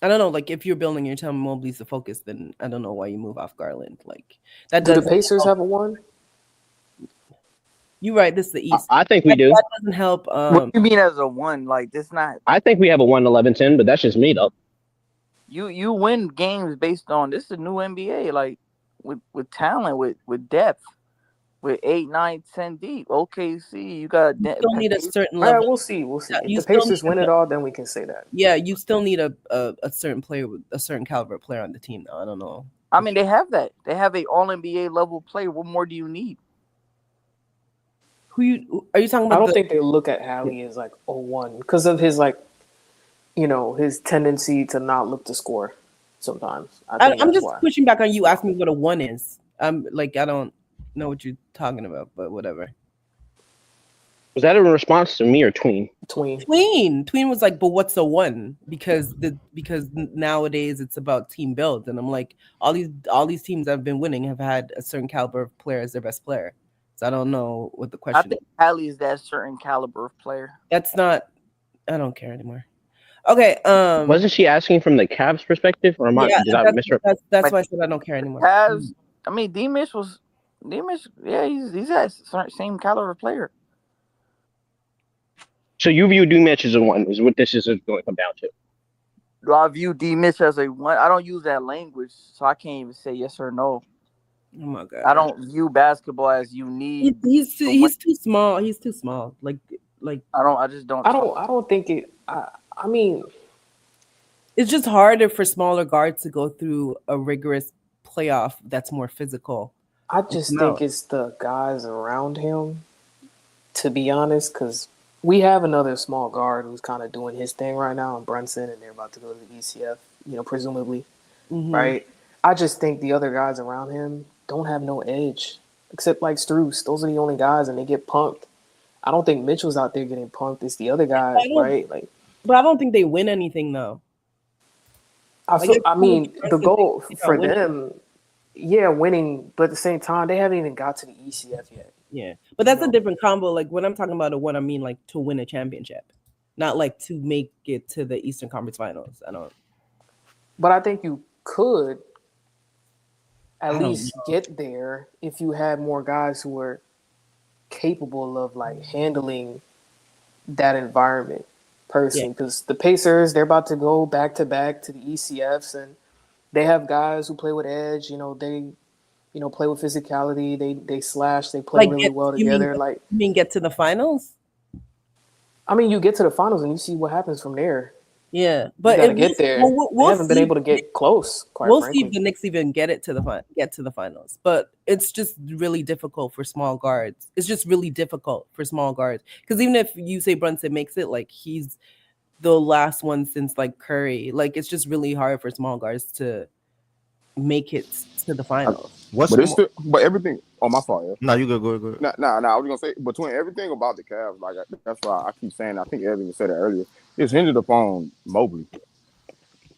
I don't know, like if you're building your telling Mobley's the focus, then I don't know why you move off Garland. Like that. Do the Pacers have a 1? You're right. This is the East. I think we do. That doesn't help. What do you mean as a 1? Like this not. I think we have a 1-11-10, but that's just me though. You win games based on this is a new NBA, like with talent, with depth, with 8, 9, 10 deep. OKC, you got. You still need a certain All right, level. we'll see. Yeah, If the Pacers win it all, then we can say that. Yeah, you still need a certain player with a certain caliber player on the team, though. I don't know. I mean, they have that. They have a All NBA level player. What more do you need? Are you talking about? I don't think they look at Hallie as like 0-1 because of his his tendency to not look to score sometimes. I'm just pushing back on you. Asking me what a 1 is. I'm like I don't know what you're talking about, but whatever. Was that a response to me or Tween? Tween was like, but what's a 1? Because nowadays it's about team build, and I'm like, all these teams that have been winning have had a certain caliber of player as their best player. So I don't know what the question. I think Hallie is that certain caliber of player. That's not. I don't care anymore. Okay. Wasn't she asking from the Cavs perspective, or did I miss her? That's why I said I don't care anymore. Cavs. I mean, D-Mitch. Yeah, he's that same caliber of player. So you view D-Mitch as a 1 is what this is going to come down to. Do I view D-Mitch as a 1? I don't use that language, so I can't even say yes or no. Oh my god! I don't view basketball as you need. He's too small. He's too small. Like I just don't. I don't think it. I mean, it's just harder for smaller guards to go through a rigorous playoff that's more physical. I just think it's the guys around him, to be honest, because we have another small guard who's kind of doing his thing right now in Brunson, and they're about to go to the ECF, presumably, right? I just think the other guys around him don't have no edge, except like Strus. Those are the only guys, and they get punked. I don't think Mitchell's out there getting punked. It's the other guys, right? But I don't think they win anything though. I mean, the goal for them, winning, but at the same time, they haven't even got to the ECF yet. Yeah, but that's a different combo. Like when I'm talking about a 1, I mean like to win a championship, not like to make it to the Eastern Conference Finals. I don't. But I think you could at least get there if you had more guys who were capable of like handling that environment personally. Because the Pacers, they're about to go back to back to the ECFs, and they have guys who play with edge. They play with physicality. They slash. They play really well together. You mean get to the finals? I mean, you get to the finals and you see what happens from there. Yeah, but you gotta get there. They haven't been able to get close. We'll see if the Knicks even get to the finals. But it's just really difficult for small guards. It's just really difficult for small guards because even if you say Brunson makes it, like he's the last one since like Curry. Like it's just really hard for small guards to make it to the finals. But everything. Oh, my fault. Yeah. No, you go. Nah. I was gonna say between everything about the Cavs, like that's why I keep saying. I think Evan said it earlier. It's hinged upon Mobley.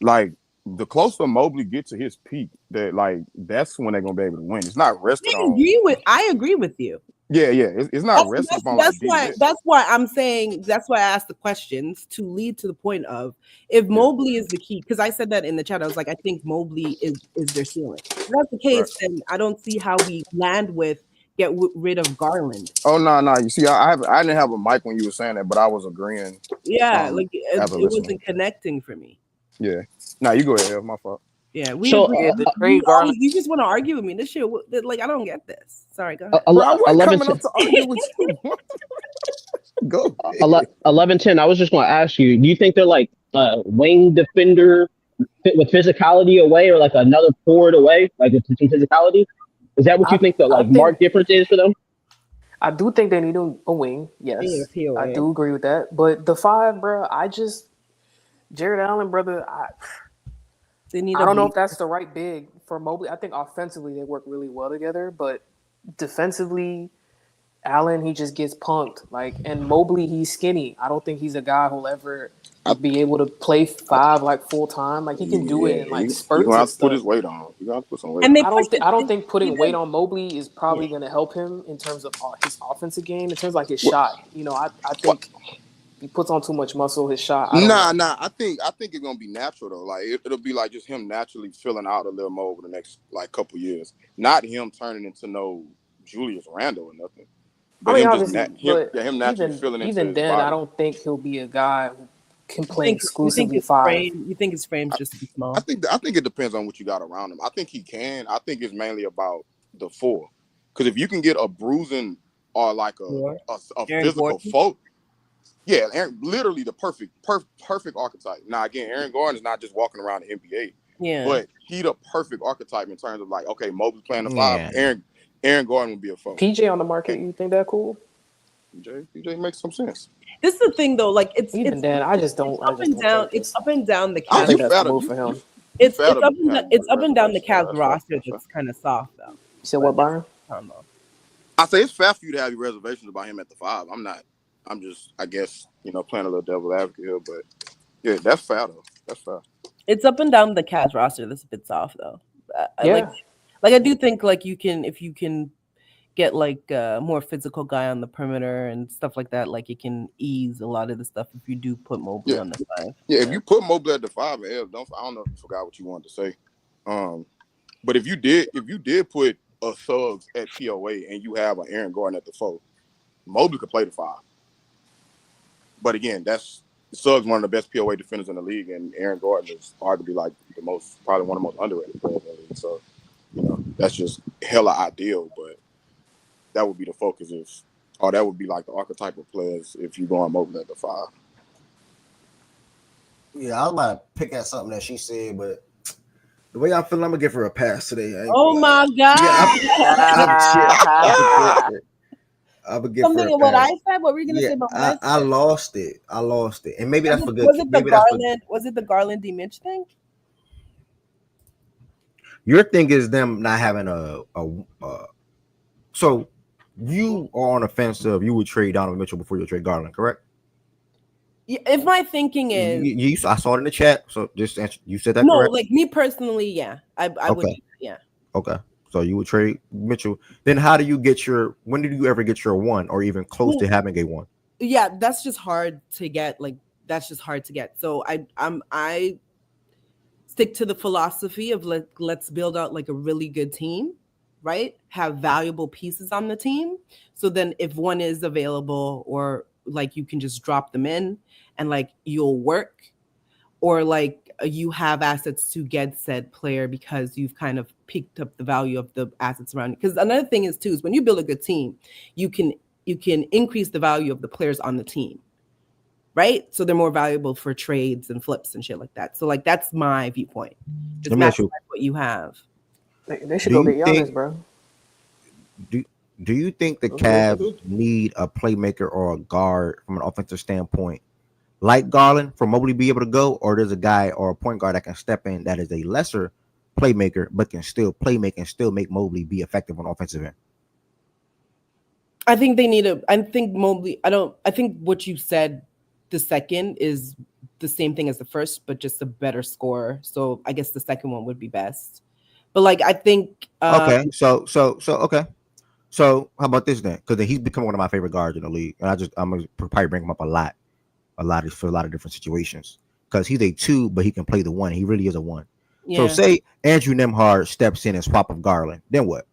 Like the closer Mobley gets to his peak, that's when they're gonna be able to win. It's not resting on. I agree with you. Yeah. It's not resting upon. That's why I'm saying. That's why I asked the questions to lead to the point of if Mobley is the key. Because I said that in the chat. I was like, I think Mobley is their ceiling. If that's the case, then I don't see how we land with get rid of Garland. Oh no. You see, I didn't have a mic when you were saying that, but I was agreeing. Yeah, like it as a listener. wasn't connecting for me. Yeah. Nah, you go ahead. My fault. Yeah, we So, agree. the trade Garland. You just want to argue with me. This shit, like, I don't get this. Sorry, go ahead. Bro, I wasn't 11 coming up to argue with you. Go. 11-10. I was just going to ask you, do you think they're like a wing defender with physicality away, or like another forward away, like with some physicality? Is that what you think the like mark difference is for them? I do think they need a wing. Yes, I do agree with that. But the 5, bro, Jared Allen, brother, I don't know if that's the right big for Mobley. I think offensively they work really well together, but defensively, Allen, he just gets punked. Like, and Mobley, he's skinny. I don't think he's a guy who'll ever be able to play 5 like full time. Like, he can do it in like spurts. You gonna have to put his weight on. You gotta put some weight. And I don't think putting weight on Mobley is probably going to help him in terms of his offensive game. In terms of like his shot, I think he puts on too much muscle. His shot. Nah. I think it's gonna be natural though. Like it'll be like just him naturally filling out a little more over the next like couple years. Not him turning into no Julius Randle or nothing. But him naturally filling into even his then, body. I don't think he'll be a guy who can play exclusively you 5. You think his frame's just too small? I think it depends on what you got around him. I think he can. I think it's mainly about the 4. Because if you can get a bruising or like a physical folk, yeah, literally the perfect archetype. Now again, Aaron Gordon is not just walking around the NBA. Yeah, but he the perfect archetype in terms of like, okay, Mobley's playing the 5. Aaron Gordon would be a 4. PJ on the market, you think that cool? PJ makes some sense. This is the thing though. Like it's then I just don't. Up and down. It's up and down the I Cavs. think that's cool for him. It's up and down the Cavs roster. That's kind of soft though. You said what, Byron? I don't know. I say it's fair for you to have your reservations about him at the 5. I'm just, I guess, playing a little devil advocate here, but yeah, that's fair though. That's fair. It's up and down the Cavs roster. That's a bit soft though. I do think like if you can get like a more physical guy on the perimeter and stuff like that, like it can ease a lot of the stuff if you do put Mobley on the 5. Yeah, if you put Mobley at the 5, I don't know if you forgot what you wanted to say. But if you did put a Suggs at POA and you have an Aaron Gordon at the 4, Mobley could play the 5. But again, Suggs one of the best POA defenders in the league, and Aaron Gordon is arguably like probably one of the most underrated players in the league. So, that's just hella ideal, but that would be the focus that would be like the archetype of players if you go on Mobley at the 5. Yeah, I was about to pick at something that she said, but the way I'm feeling, I'm gonna give her a pass today. Oh my god! I would give something her a of what pass. I said. What were you gonna say about what I said? I lost it, and maybe that's for good. Was it the Garland? Was it the Garland D. Mitch thing? Your thing is them not having so you are on the fence of you would trade Donovan Mitchell before you trade Garland, correct? Yeah, if my thinking is, I saw it in the chat. So just answer, you said that. No, correct? like me personally, yeah, I would. Yeah. Okay, so you would trade Mitchell. Then how do you get when did you ever get your 1 or even close to having a 1? Yeah, that's just hard to get. Like that's just hard to get. So I stick to the philosophy of let's build out like a really good team, right? Have valuable pieces on the team. So then if one is available or like you can just drop them in and like you'll work, or like you have assets to get said player because you've kind of picked up the value of the assets around you. Because another thing is too is when you build a good team, you can increase the value of the players on the team, right? So they're more valuable for trades and flips and shit like that. So like that's my viewpoint. Just maximize what you have. They should go get Giannis, bro. Do you think the Cavs need a playmaker or a guard from an offensive standpoint, like Garland, for Mobley to be able to go, or there's a guy or a point guard that can step in that is a lesser playmaker but can still play make and still make Mobley be effective on offensive end? I think they need I think Mobley. I think what you said, the second is the same thing as the first, but just a better scorer. So I guess the second one would be best. But like I think. Okay, so okay. So how about this then? Because he's become one of my favorite guards in the league, and I'm gonna probably bring him up a lot for a lot of different situations. Because he's a 2, but he can play the 1. He really is a 1. Yeah. So say Andrew Nembhard steps in and swap with Garland, then what?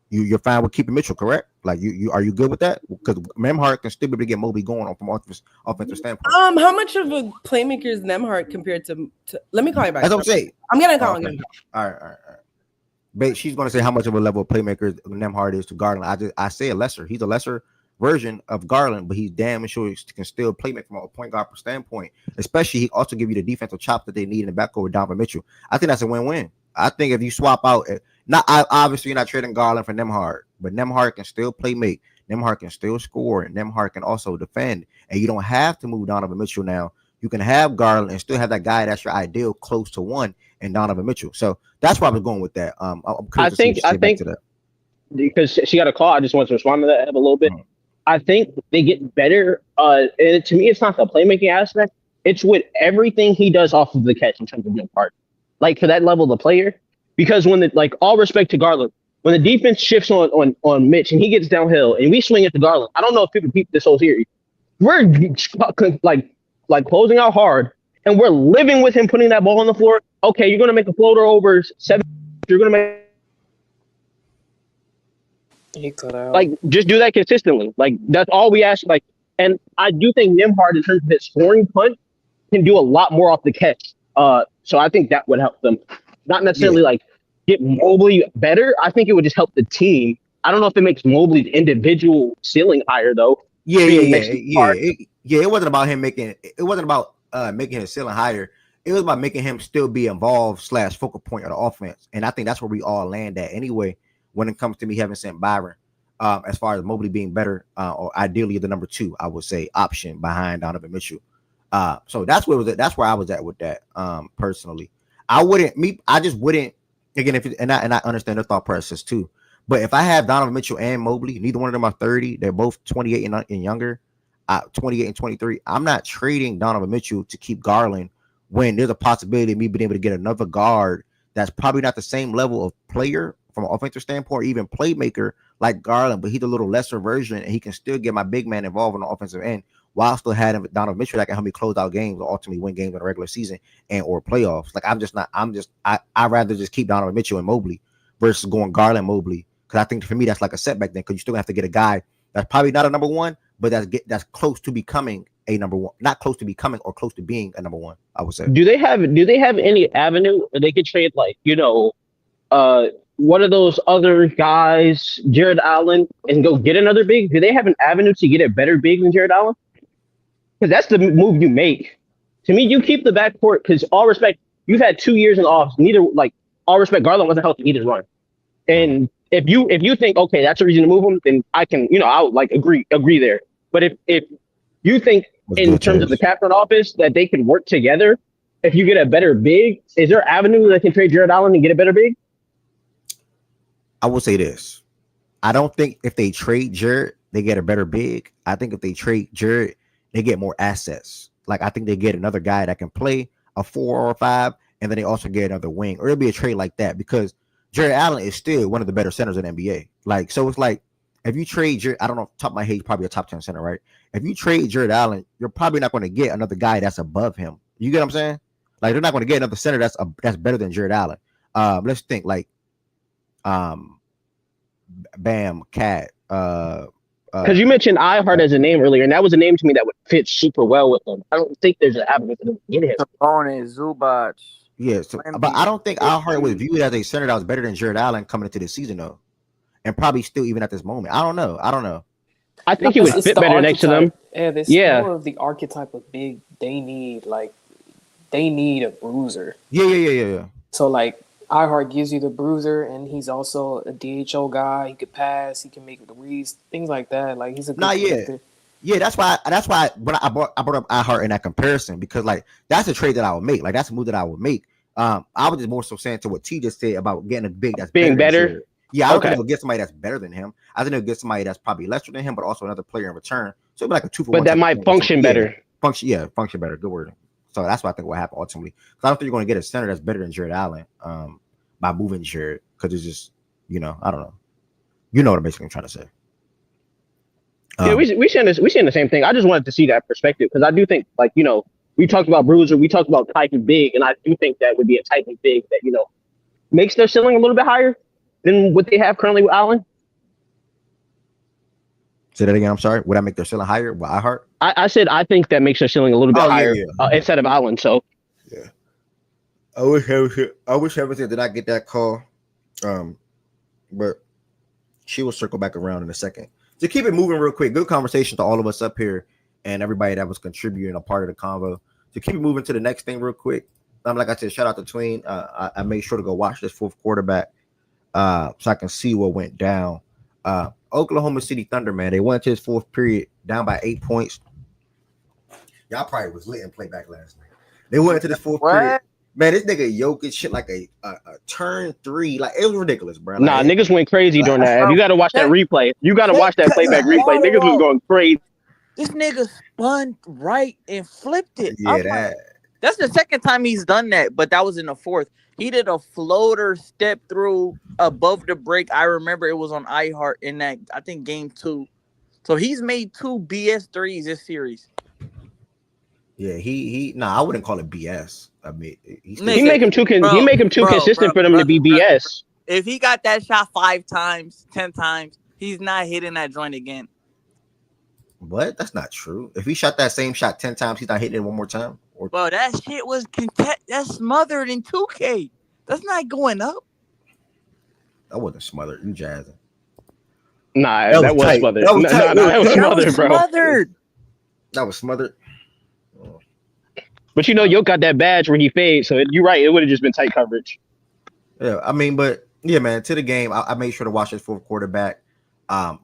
You're fine with keeping Mitchell, correct? Like you are you good with that? Because Nembhard can still be able to get Mobley going on from offensive standpoint. How much of a playmaker is Nembhard compared to? Let me call you back. That's what I'm saying. I'm gonna call. Okay. All right. But she's gonna say how much of a level of playmaker Nembhard is to Garland. I say a lesser. He's a lesser version of Garland, but he's damn sure he can still play make from a point guard standpoint. Especially, he also give you the defensive chop that they need in the backcourt with Donovan Mitchell. I think that's a win-win. I think if you swap out, obviously you're not trading Garland for Nembhard, but Nembhard can still play make. Nembhard can still score, and Nembhard can also defend. And you don't have to move Donovan Mitchell now. You can have Garland and still have that guy that's your ideal close to one and Donovan Mitchell. So that's why I was going with that. I'm I think because she got a call, I just want to respond to that a little bit. I think they get better. And to me, it's not the playmaking aspect. It's with everything he does off of the catch in terms of being part. Like for that level of player, because when all respect to Garland, when the defense shifts on Mitch and he gets downhill and we swing it to Garland, I don't know if people peep this whole series. We're like closing out hard and we're living with him putting that ball on the floor. Okay, you're gonna make a floater over 7. You're gonna make. He cut out. Like, just do that consistently. Like, that's all we ask. Like, and I do think Nembhard, in terms of his scoring punch, can do a lot more off the catch. So I think that would help them. Not necessarily like get Mobley better. I think it would just help the team. I don't know if it makes Mobley's individual ceiling higher though. It wasn't about him making. It wasn't about making his ceiling higher. It was about making him still be involved / focal point of the offense. And I think that's where we all land at anyway. When it comes to me having sent Byron, as far as Mobley being better, or ideally the number 2, I would say option behind Donovan Mitchell. So that's where that's where I was at with that. Personally, I just wouldn't. Again, and I understand their thought process too. But if I have Donovan Mitchell and Mobley, neither one of them are 30. They're both 28 and younger, 28 and 23. I'm not trading Donovan Mitchell to keep Garland when there's a possibility of me being able to get another guard that's probably not the same level of player from an offensive standpoint, or even playmaker like Garland, but he's a little lesser version, and he can still get my big man involved on the offensive end while still having Donovan Mitchell that can help me close out games or ultimately win games in the regular season and or playoffs. Like I'd rather just keep Donovan Mitchell and Mobley versus going Garland Mobley, because I think for me that's like a setback then, because you still have to get a guy that's probably not a number 1, but that's close to becoming a number 1, not close to becoming or close to being a number 1. I would say. Do they have any avenue where they could trade one of those other guys, Jared Allen, and go get another big? Do they have an avenue to get a better big than Jared Allen? Because that's the move you make. To me, you keep the backcourt, because all respect, you've had 2 years in the office. All respect, Garland wasn't healthy either run. And if you think, okay, that's a reason to move him, then I can, I would agree there. But if you think in terms of the cap front office that they can work together, if you get a better big, is there an avenue that can trade Jared Allen and get a better big? I will say this. I don't think if they trade Jared, they get a better big. I think if they trade Jared, they get more assets. Like, I think they get another guy that can play a 4 or a 5, and then they also get another wing. Or it'll be a trade like that, because Jared Allen is still one of the better centers in the NBA. Like, so it's like, if you trade Jared, I don't know, top of my head, he's probably a top 10 center, right? If you trade Jared Allen, you're probably not going to get another guy that's above him. You get what I'm saying? Like, they're not going to get another center that's better than Jared Allen. Let's think, like, Bam, Cat. Because you mentioned iHeart as a name earlier, and that was a name to me that would fit super well with them. I don't think there's an avenue for them to get him. Zubac. Yeah, but I don't think iHeart was viewed as a center that was better than Jared Allen coming into this season, though, and probably still even at this moment. I don't know. I think he would fit better next to them. Yeah, more of the archetype of big they need. Like, they need a bruiser. Yeah. So like, iHeart gives you the bruiser, and he's also a DHO guy. He could pass, he can make the reads, things like that. Like, he's a good Yeah, that's why when I brought up iHeart in that comparison, because like that's a trade that I would make. Like, that's a move that I would make. I was just more so saying to what T just said about getting a big that's being better. Yeah, I don't think they'll get somebody that's better than him. I think they'll get somebody that's probably lesser than him, but also another player in return. So it'd be like a 2 for 1. But that might function better. Function better. Good word. So that's what I think will happen ultimately. Because I don't think you're going to get a center that's better than Jared Allen by moving Jared, because it's just, I don't know. You know what I'm basically trying to say. Yeah, we saying the same thing. I just wanted to see that perspective, because I do think, like, we talked about bruiser, we talked about type of big, and I do think that would be a type of big that makes their ceiling a little bit higher than what they have currently with Allen. Say that again. I'm sorry. Would I make their ceiling higher? Well, I heart. I said I think that makes their ceiling a little bit higher instead of Allen. So yeah, I wish Everton did not get that call, but she will circle back around in a second. To keep it moving real quick, good conversation to all of us up here and everybody that was contributing a part of the convo. To keep it moving to the next thing real quick, like I said, shout out to Tween. I made sure to go watch this fourth quarterback so I can see what went down. Oklahoma City Thunder, man, they went to his fourth period down by 8 points. Y'all probably was lit in playback last night. They went into this fourth period. Man, this nigga Jokic shit like a turn three. Like, it was ridiculous, bro. Like, niggas went crazy during that. You got to watch that replay. You got to watch that playback replay. Niggas was going crazy. This nigga spun right and flipped it. Yeah, that's the second time he's done that, but that was in the fourth. He did a floater step through above the break. I remember it was on iHeart in that, I think, game 2. So he's made 2 BS threes this series. Yeah, I wouldn't call it BS. I mean, he make him too consistent for them to be BS. If he got that shot 5 times, 10 times, he's not hitting that joint again. What? That's not true. If he shot that same shot 10 times, he's not hitting it one more time. Bro, that shit was that's smothered in 2K. That's not going up. That wasn't smothered. You jazzing. Nah, that was smothered. That was smothered, bro. That was smothered. Oh. But Yoke got that badge where he fades, so you're right. It would have just been tight coverage. Yeah, I mean, but yeah, man. To the game, I made sure to watch this fourth quarterback.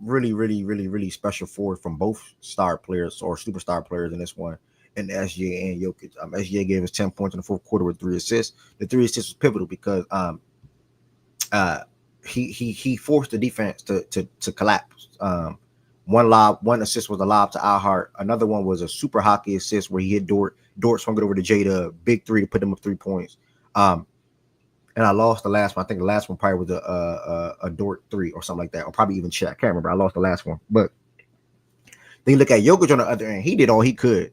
Really, really, really, really special forward from both star players or superstar players in this one. And SGA and Jokic. SGA gave us 10 points in the fourth quarter with 3 assists. The 3 assists was pivotal because he forced the defense to collapse. One assist was a lob to iHeart. Another one was a super hockey assist where he hit Dort. Dort swung it over to Jada, big 3 to put them up 3 points. And I lost the last one. I think the last one probably was a Dort 3 or something like that, or probably even Shaq. I can't remember. I lost the last one. But then you look at Jokic on the other end. He did all he could.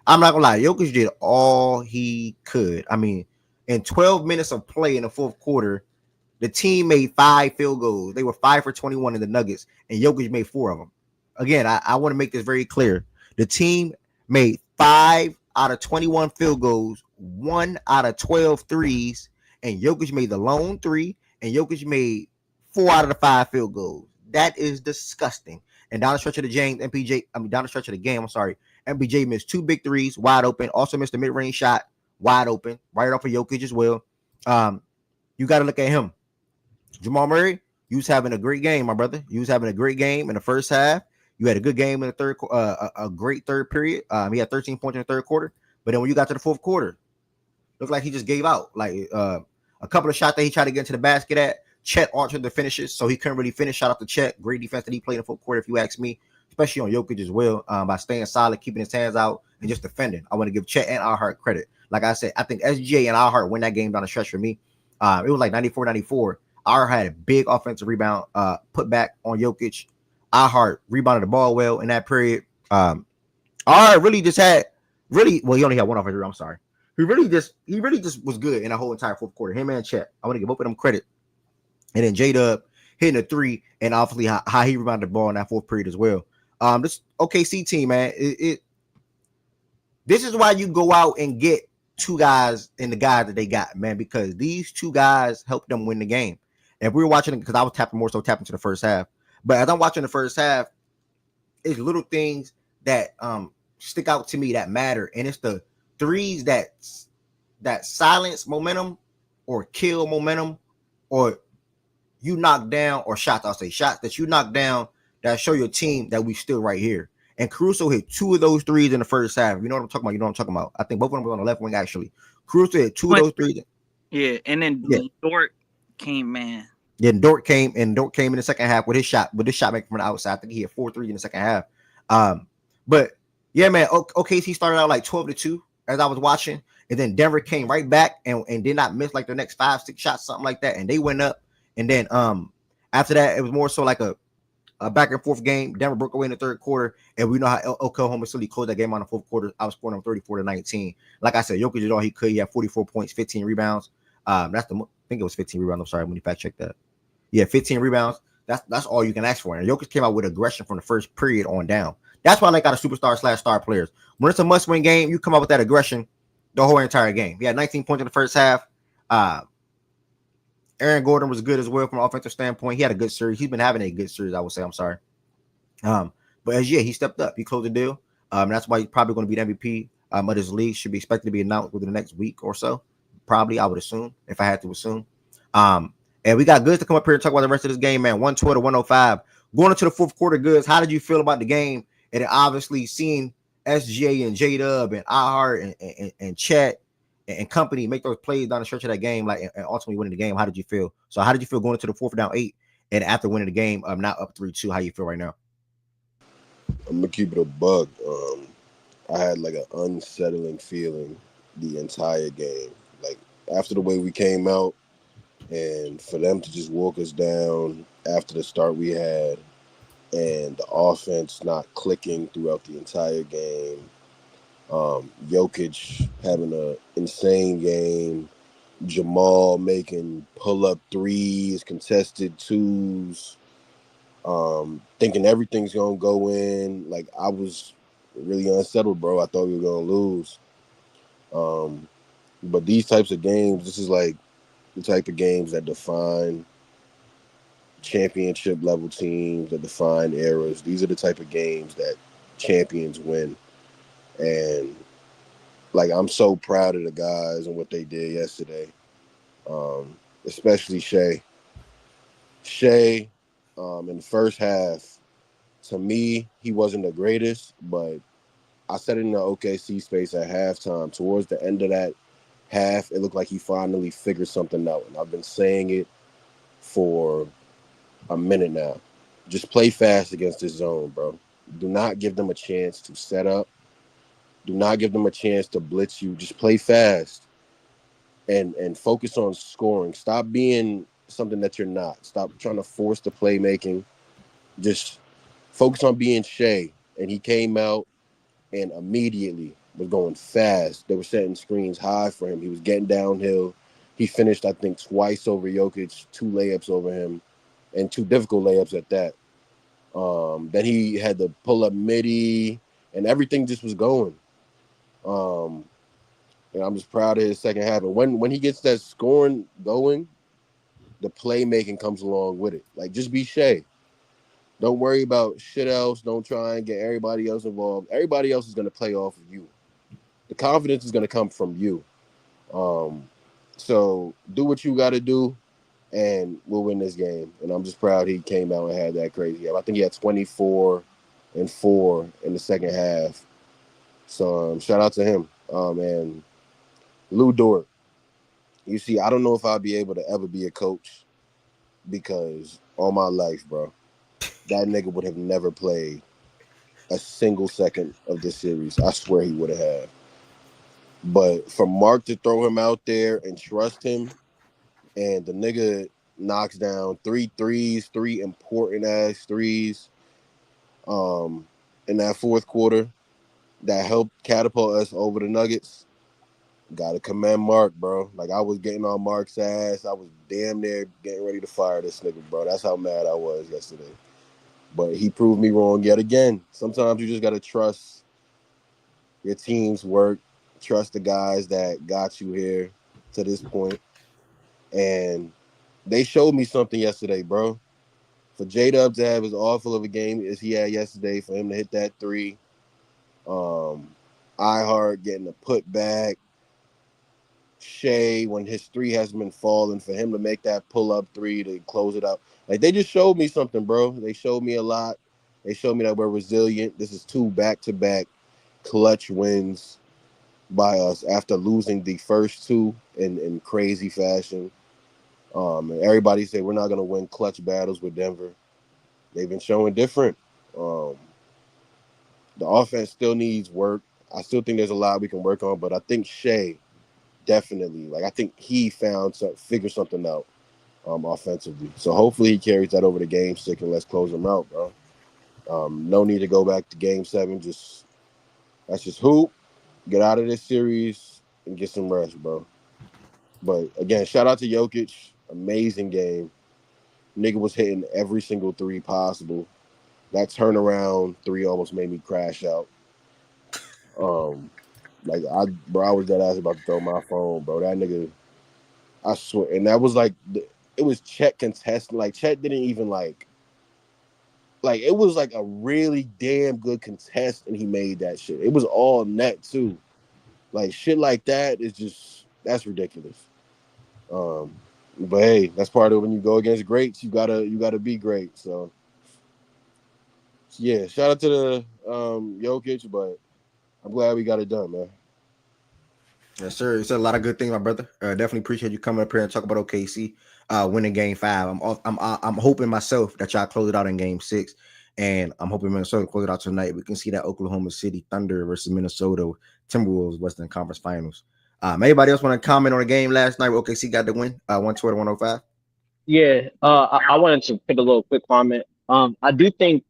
I'm not gonna lie, Jokic did all he could. I mean, in 12 minutes of play in the fourth quarter, the team made 5 field goals. They were 5 for 21 in the Nuggets, and Jokic made 4 of them. Again, I want to make this very clear. The team made 5 out of 21 field goals, 1 out of 12 threes, and Jokic made the lone 3, and Jokic made 4 out of the 5 field goals. That is disgusting. And down the stretch of the game, MPJ missed 2 big threes, wide open. Also missed a mid-range shot, wide open, right off of Jokic as well. You got to look at him. Jamal Murray, you was having a great game, my brother. You was having a great game in the first half. You had a good game in the third, a great third period. He had 13 points in the third quarter. But then when you got to the fourth quarter, looked like he just gave out. Like a couple of shots that he tried to get into the basket at, Chet altered the finishes, so he couldn't really finish. Shout out to Chet. Great defense that he played in the fourth quarter, if you ask me, especially on Jokic as well, by staying solid, keeping his hands out, and just defending. I want to give Chet and iHeart credit. Like I said, I think SGA and iHeart win that game down the stretch for me. It was like 94-94. iHeart had a big offensive rebound put back on Jokic. iHeart rebounded the ball well in that period. iHeart really just had he only had one offensive rebound. I'm sorry. He really just was good in the whole entire fourth quarter. Him and Chet. I want to give both of them credit. And then J-Dub hitting a 3, and obviously how he rebounded the ball in that fourth period as well. This OKC team, man, this is why you go out and get 2 guys and the guys that they got, man, because these 2 guys helped them win the game. And if we were watching it, because I was tapping to the first half, but as I'm watching the first half, it's little things that stick out to me that matter, and it's the threes that silence momentum or kill momentum, or you knock down, or shots that you knock down that show your team that we still right here. And Caruso hit 2 of those threes in the first half. You know what I'm talking about? You know what I'm talking about? I think both of them were on the left wing, actually. Caruso hit 2 of those threes. Yeah, and then Dort came, man. Yeah, Dort came in the second half with his shot making from the outside. I think he hit 4 threes in the second half. But yeah, man, OKC started out like 12-2 as I was watching, and then Denver came right back and did not miss like the next 5-6 shots, something like that, and they went up. And then after that, it was more so like a back and forth game. Denver broke away in the third quarter, and we know how Oklahoma City closed that game on the fourth quarter. I was scoring on 34-19. Like I said, Jokic did all he could. He had 44 points, 15 rebounds. I think it was 15 rebounds. I'm sorry, when you fact check that. Yeah, 15 rebounds. That's all you can ask for. And Jokic came out with aggression from the first period on down. That's why they got a superstar/star players. When it's a must-win game, you come out with that aggression the whole entire game. He had 19 points in the first half. Aaron Gordon was good as well from an offensive standpoint. He had a good series. He's been having a good series, I would say. I'm sorry. But as he stepped up. He closed the deal. That's why he's probably going to be the MVP of his league. Should be expected to be announced within the next week or so. Probably, I would assume, if I had to assume. And we got Goods to come up here and talk about the rest of this game, man. 112 to 105. Going into the fourth quarter, Goods, how did you feel about the game? And then obviously seeing SGA and J-Dub and iHeart and Chet and company make those plays down the stretch of that game, like and ultimately winning the game. How did you feel? So how did you feel going into the fourth down 8 and after winning the game, not up 3-2? How you feel right now? I'm gonna keep it a bug. I had like an unsettling feeling the entire game. Like after the way we came out, and for them to just walk us down after the start we had, and the offense not clicking throughout the entire game. Jokic having an insane game. Jamal making pull-up threes, contested twos. Thinking everything's gonna go in. Like I was really unsettled, bro. I thought we were gonna lose. But these types of games, this is like the type of games that define championship level teams, that define eras. These are the type of games that champions win. And like I'm so proud of the guys and what they did yesterday. Especially Shea. Shea, in the first half, to me, he wasn't the greatest, but I said it in the OKC space at halftime. Towards the end of that half, it looked like he finally figured something out. And I've been saying it for a minute now. Just play fast against this zone, bro. Do not give them a chance to set up. Do not give them a chance to blitz you. Just play fast and focus on scoring. Stop being something that you're not. Stop trying to force the playmaking. Just focus on being Shea. And he came out and immediately was going fast. They were setting screens high for him. He was getting downhill. He finished, I think, twice over Jokic, 2 layups over him, and 2 difficult layups at that. Then he had the pull-up midi, and everything just was going. And I'm just proud of his second half. And when he gets that scoring going, the playmaking comes along with it. Like, just be Shea. Don't worry about shit else. Don't try and get everybody else involved. Everybody else is going to play off of you. The confidence is going to come from you. So do what you got to do, and we'll win this game. And I'm just proud he came out and had that crazy. I think he had 24 and 4 in the second half. So shout out to him. And Lou Dort. You see, I don't know if I'll be able to ever be a coach because all my life, bro, that nigga would have never played a single second of this series. I swear he would have. But for Mark to throw him out there and trust him, and the nigga knocks down 3 threes, 3 important ass threes in that fourth quarter that helped catapult us over the Nuggets. Gotta commend Mark, bro. Like, I was getting on Mark's ass. I was damn near getting ready to fire this nigga, bro. That's how mad I was yesterday. But he proved me wrong yet again. Sometimes you just gotta trust your team's work, trust the guys that got you here to this point. And they showed me something yesterday, bro. For J-Dub to have as awful of a game as he had yesterday, for him to hit that 3, iHeart getting a put back, Shea, when his 3 hasn't been falling, for him to make that pull-up 3 to close it out. Like, they just showed me something, bro. They showed me a lot. They showed me that we're resilient. This is 2 back-to-back clutch wins by us after losing the first 2 in crazy fashion. And everybody said we're not going to win clutch battles with Denver. They've been showing different. The offense still needs work. I still think there's a lot we can work on, but I think Shea definitely, like, I think he figured something out offensively. So hopefully he carries that over to game 6 and let's close him out, bro. No need to go back to game 7. That's just hoop. Get out of this series and get some rest, bro. But again, shout out to Jokic. Amazing game. Nigga was hitting every single three possible. That turnaround three almost made me crash out. Like I was dead ass about to throw my phone, bro. That nigga, I swear, and that was like, it was Chet contesting. Like Chet didn't even like it was like a really damn good contest, and he made that shit. It was all net too. Like shit like that is just that's ridiculous. But hey, that's part of when you go against greats, you gotta be great. So yeah, shout out to the Jokic, but I'm glad we got it done, man. Yes, sir. You said a lot of good things, my brother. Definitely appreciate you coming up here and talk about OKC winning Game 5. I'm hoping myself that y'all close it out in Game 6, and I'm hoping Minnesota close it out tonight. We can see that Oklahoma City Thunder versus Minnesota Timberwolves Western Conference Finals. Anybody else want to comment on the game last night? OKC got the win, 120-105. Yeah, I wanted to put a little quick comment. I do think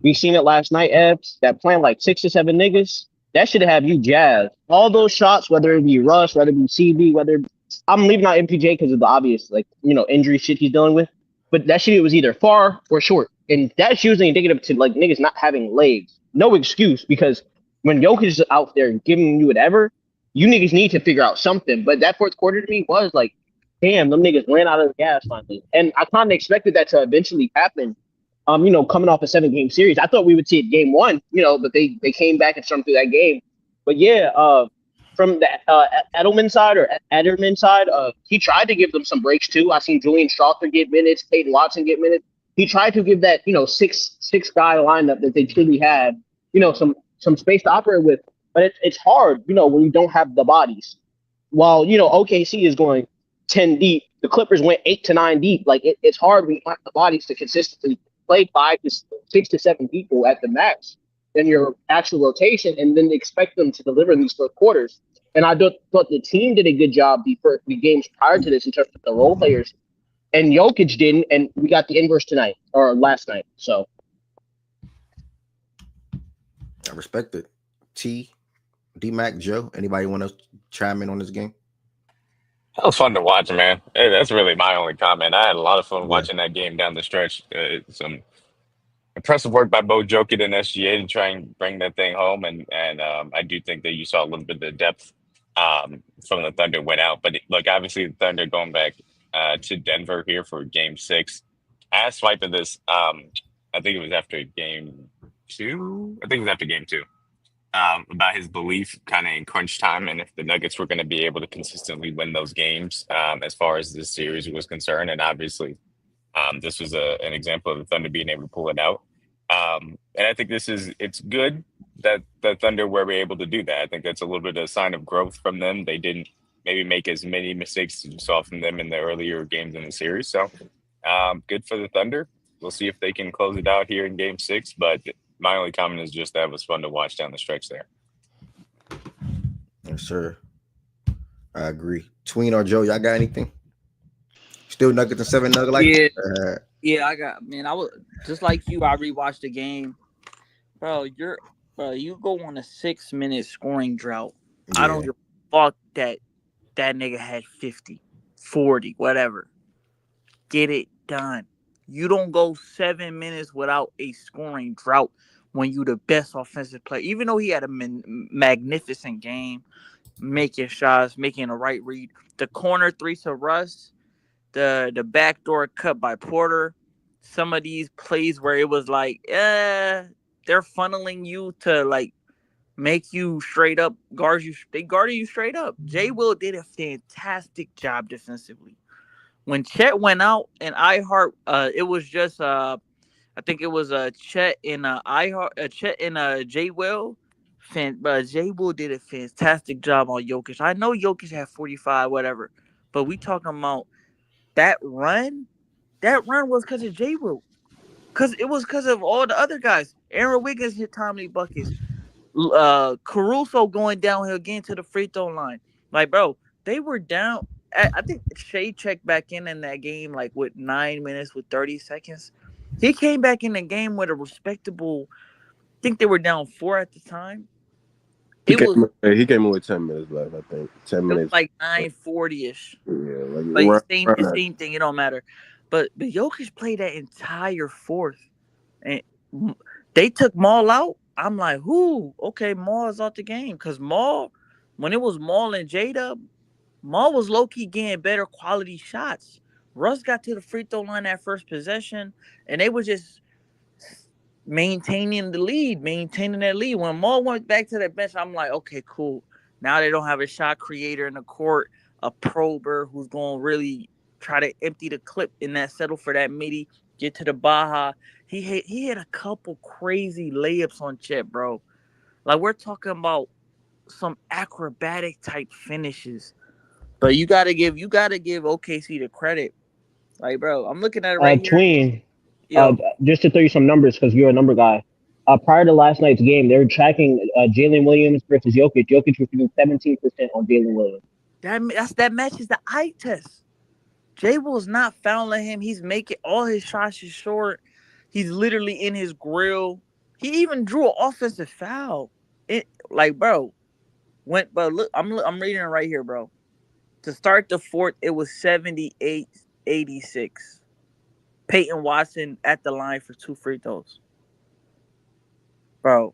we seen it last night, Ebs, that playing like 6 or 7 niggas, that should have you jazzed. All those shots, whether it be Russ, whether it be CB, I'm leaving out MPJ because of the obvious, like, injury shit he's dealing with. But that shit was either far or short. And that's usually indicative to like niggas not having legs. No excuse, because when Jokic is out there giving you whatever, you niggas need to figure out something. But that fourth quarter to me was like, damn, them niggas ran out of the gas finally. And I kind of expected that to eventually happen. Coming off a 7-game series, I thought we would see it game 1, but they came back and stormed through that game. But yeah, from the Edelman side, he tried to give them some breaks too. I seen Julian Strawther get minutes, Peyton Watson get minutes. He tried to give that, six guy lineup that they truly had, some space to operate with. But it's hard, when you don't have the bodies. While, OKC is going 10 deep, the Clippers went 8 to 9 deep. Like it's hard when you don't have the bodies to consistently play 5 to 6 to 7 people at the max in your actual rotation, and then expect them to deliver in these fourth quarters. And I thought the team did a good job the games prior to this in terms of the role players, and Jokic didn't, and we got the inverse tonight or last night. So I respect it. D-Mac, Joe, anybody want to chime in on this game? That was fun to watch, man. Hey, that's really my only comment. I had a lot of fun watching that game down the stretch. Some impressive work by both Jokic and SGA to try and bring that thing home, and I do think that you saw a little bit of the depth from the Thunder went out. But look, obviously the Thunder going back to Denver here for Game 6. I asked Swipe of this. I think it was after Game 2. I think it was after Game 2. About his belief kind of in crunch time and if the Nuggets were going to be able to consistently win those games as far as this series was concerned. And obviously, this was an example of the Thunder being able to pull it out. And I think it's good that the Thunder were able to do that. I think that's a little bit of a sign of growth from them. They didn't maybe make as many mistakes as you saw from them in the earlier games in the series. So good for the Thunder. We'll see if they can close it out here in Game 6. But my only comment is just that it was fun to watch down the stretch there. Yes, sir. I agree. Tween or Joe, y'all got anything? Still Nuggets and 7 Nuggets? Like yeah, I was just like you. I rewatched the game, bro. You go on a 6-minute scoring drought. Yeah. I don't give a fuck that nigga had 50, 40, whatever. Get it done. You don't go 7 minutes without a scoring drought when you the best offensive player. Even though he had a magnificent game, making shots, making the right read, the corner 3 to Russ, the backdoor cut by Porter, some of these plays where it was like, they're funneling you to like make you straight up guard you. They guarded you straight up. J. Will did a fantastic job defensively. When Chet went out and iHeart, it was just I think it was Chet and Chet and J. Will. J. Will did a fantastic job on Jokic. I know Jokic had 45, whatever, but we talking about that run. That run was because of J. Will, it was because of all the other guys. Aaron Wiggins hit timely buckets. Caruso going downhill again to the free throw line. Like, bro, they were down. I think Shea checked back in that game like with 9 minutes with 30 seconds. He came back in the game with a respectable. I think they were down 4 at the time. He came in with 10 minutes left. I think 10 minutes. It was like 9:40ish. Yeah, like same thing. It don't matter. But Jokic played that entire fourth, and they took Maul out. I'm like, who? Okay, Maul is out the game because Maul, when it was Maul and J-Dub, Maul was low key getting better quality shots. Russ got to the free throw line that first possession, and they were just maintaining that lead. When Maul went back to that bench, I'm like, okay, cool. Now they don't have a shot creator in the court, a prober who's going to really try to empty the clip in that settle for that midi, get to the Baja. He had a couple crazy layups on Chet, bro. Like we're talking about some acrobatic type finishes. But you gotta give OKC the credit. Like, bro, I'm looking at it right here. Tween. Yo, Just to throw you some numbers because you're a number guy. Prior to last night's game, they were tracking Jalen Williams versus Jokic. Jokic was shooting 17% on Jalen Williams. that matches the eye test. Jay Will's not fouling him. He's making all his shots is short. He's literally in his grill. He even drew an offensive foul. Bro, look, I'm reading it right here, bro. To start the fourth, it was 78-86. Peyton Watson at the line for 2 free throws. Bro.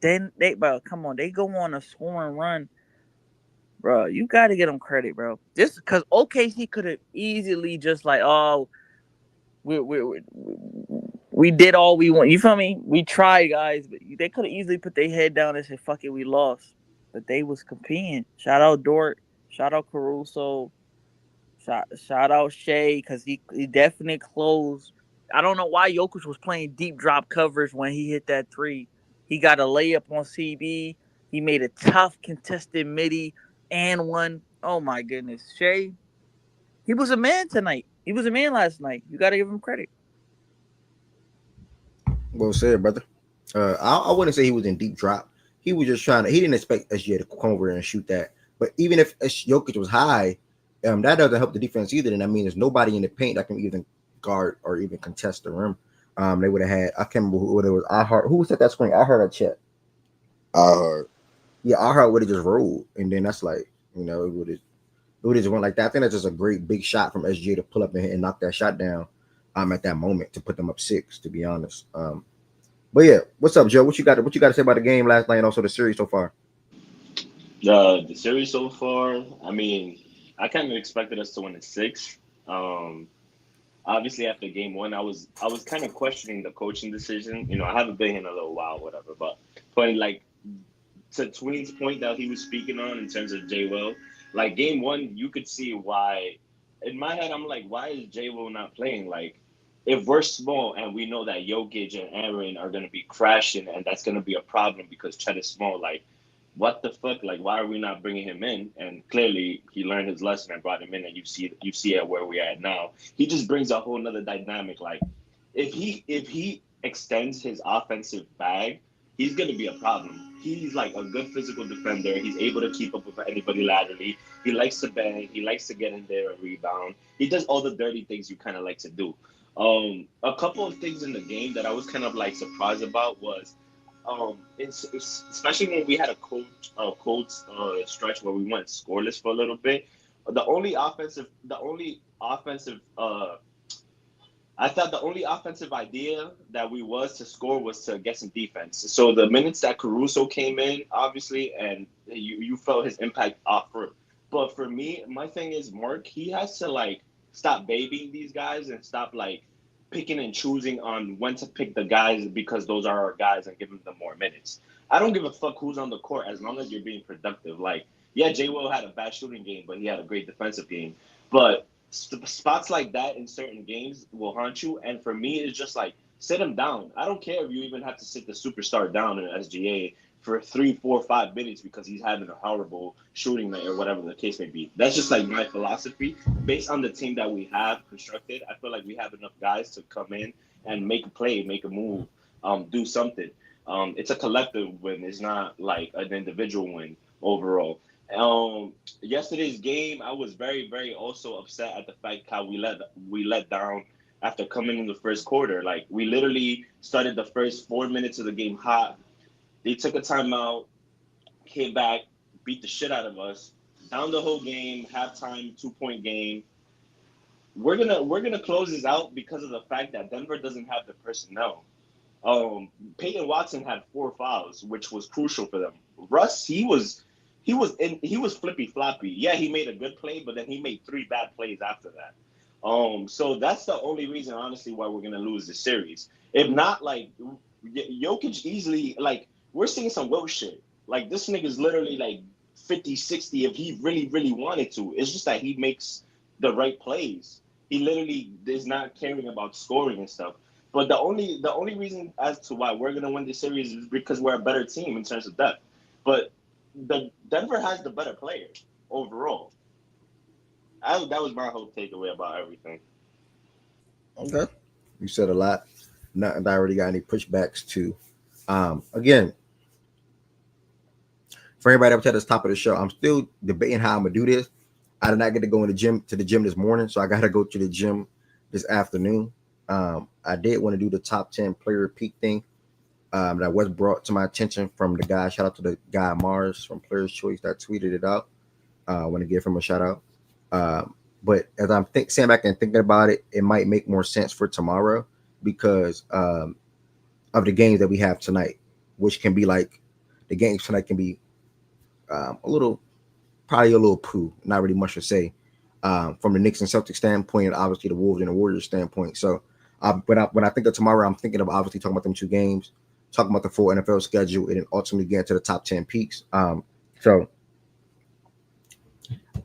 Come on, they go on a scoring run. Bro, you got to get them credit, bro. This because OKC could have easily just like, oh, we did all we want. You feel me? We tried, guys, but they could have easily put their head down and said, "Fuck it, we lost." But they was competing. Shout out Dort. Shout out Caruso. Shout out Shea because he definitely closed. I don't know why Jokic was playing deep drop coverage when he hit that 3. He got a layup on CB. He made a tough contested midi and one. Oh my goodness, Shea. He was a man tonight. He was a man last night. You got to give him credit. Well said, brother. I wouldn't say he was in deep drop. He was just trying to. He didn't expect SGA to come over and shoot that. But even if Jokic was high, that doesn't help the defense either. And I mean, there's nobody in the paint that can even guard or even contest the rim. They would have had. I can't remember who it was. I heard who was at that screen. I heard a Chet. I heard. Yeah, I heard would have just rolled, and then that's like it would have just went like that. I think that's just a great big shot from SGA to pull up and knock that shot down. At that moment to put them up 6. To be honest. But yeah, what's up, Joe? What you got to say about the game last night and also the series so far? The series so far, I mean, I kind of expected us to win in 6. Obviously, after game 1, I was kind of questioning the coaching decision. You know, I haven't been here in a little while, whatever. But putting like to Tween's point that he was speaking on in terms of J. Will, like game 1, you could see why. In my head, I'm like, why is J. Will not playing? Like, if we're small and we know that Jokic and Aaron are going to be crashing and that's going to be a problem because Chet is small, like, what the fuck? Like, why are we not bringing him in? And clearly, he learned his lesson and brought him in, and you see it where we're at now. He just brings a whole nother dynamic. Like, if he extends his offensive bag, he's going to be a problem. He's like a good physical defender. He's able to keep up with anybody laterally. He likes to bang. He likes to get in there and rebound. He does all the dirty things you kind of like to do. A couple of things in the game that I was kind of like surprised about was, it's especially when we had a cold stretch where we went scoreless for a little bit. The only offensive, I thought the only offensive idea that we was to score was to get some defense. So the minutes that Caruso came in, obviously, and you felt his impact off for. But for me, my thing is Mark. He has to like stop babying these guys and stop like picking and choosing on when to pick the guys because those are our guys and giving them more minutes. I don't give a fuck who's on the court as long as you're being productive. Like, yeah, J. Will had a bad shooting game, but he had a great defensive game. But spots like that in certain games will haunt you. And for me, it's just like, sit him down. I don't care if you even have to sit the superstar down in SGA for 3, 4, 5 minutes because he's having a horrible shooting night or whatever the case may be. That's just like my philosophy. Based on the team that we have constructed, I feel like we have enough guys to come in and make a play, make a move, do something. It's a collective win. It's not like an individual win overall. Yesterday's game, I was very, very also upset at the fact how we let down after coming in the first quarter. Like, we literally started the first 4 minutes of the game hot. They took a timeout, came back, beat the shit out of us, down the whole game, halftime, 2-point game. we're gonna close this out because of the fact that Denver doesn't have the personnel. Peyton Watson had 4 fouls, which was crucial for them. Russ, he was flippy floppy. Yeah, he made a good play, but then he made 3 bad plays after that. So that's the only reason, honestly, why we're gonna lose the series. If not, like Jokic easily, like we're seeing some Wilt shit. Like this nigga's literally like 50, 60 if he really, really wanted to. It's just that he makes the right plays. He literally is not caring about scoring and stuff. But the only reason as to why we're gonna win this series is because we're a better team in terms of depth. But the Denver has the better players overall. That was my whole takeaway about everything. Okay. You said a lot. Not that I already got any pushbacks to. Again, for everybody up to the top of the show, I'm still debating how I'm gonna do this. I did not get to go to the gym this morning, so I gotta go to the gym this afternoon. I did want to do the top 10 player peak thing. That was brought to my attention from the guy. Shout out to the guy Mars from Players Choice that tweeted it out. I want to give him a shout out. But as I'm sitting back and thinking about it, it might make more sense for tomorrow because of the games that we have tonight, which can be like the games tonight can be probably a little poo, not really much to say from the Knicks and Celtics standpoint, and obviously the Wolves and the Warriors standpoint. So when I think of tomorrow, I'm thinking of obviously talking about them 2 games, talking about the full NFL schedule, and then ultimately get to the top 10 peaks. So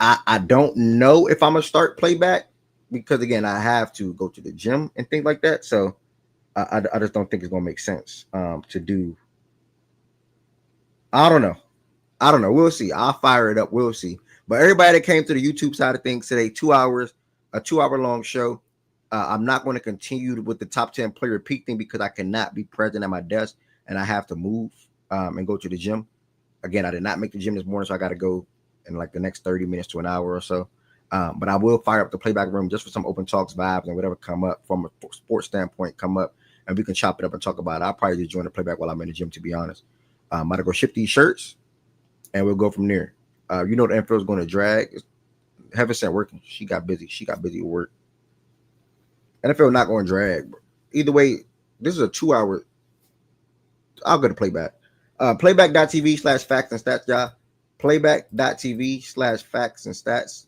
I don't know if I'm gonna start playback because again I have to go to the gym and things like that. So I just don't think it's gonna make sense to do. I don't know. We'll see. I'll fire it up. We'll see. But everybody that came to the YouTube side of things today, 2 hours, a 2-hour long show. I'm not going to continue with the top 10 player peak thing because I cannot be present at my desk and I have to move and go to the gym. Again, I did not make the gym this morning, so I got to go in like the next 30 minutes to an hour or so. But I will fire up the playback room just for some open talks, vibes, and whatever come up from a sports standpoint come up, and we can chop it up and talk about it. I'll probably just join the playback while I'm in the gym, to be honest. I'm about to go ship these shirts, and we'll go from there. You know the NFL is going to drag. Heaven sent working. She got busy. With work. NFL not going to drag. Bro. Either way, this is a 2-hour. I'll go to playback. Playback.tv/facts and stats, y'all. Playback.tv/facts and stats.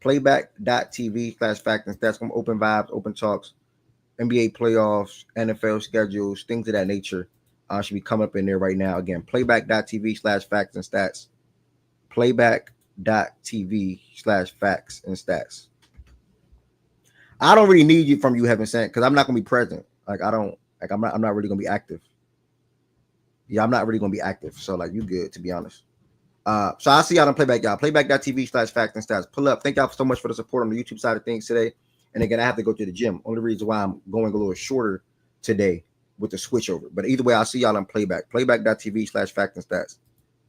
Playback.tv/facts and stats. From open vibes, open talks, NBA playoffs, NFL schedules, things of that nature. Should be coming up in there right now. Again, playback.tv/facts and stats. Playback.tv/facts and stats. I don't really need you from you, Heaven Sent, because I'm not gonna be present. I'm not really gonna be active. Yeah, I'm not really gonna be active. So like you good, to be honest. So I'll see y'all on playback, y'all. Playback.tv/facts and stats. Pull up. Thank y'all so much for the support on the YouTube side of things today. And again, I have to go to the gym. Only reason why I'm going a little shorter today with the switch over. But either way, I'll see y'all on playback. Playback.tv/facts and stats.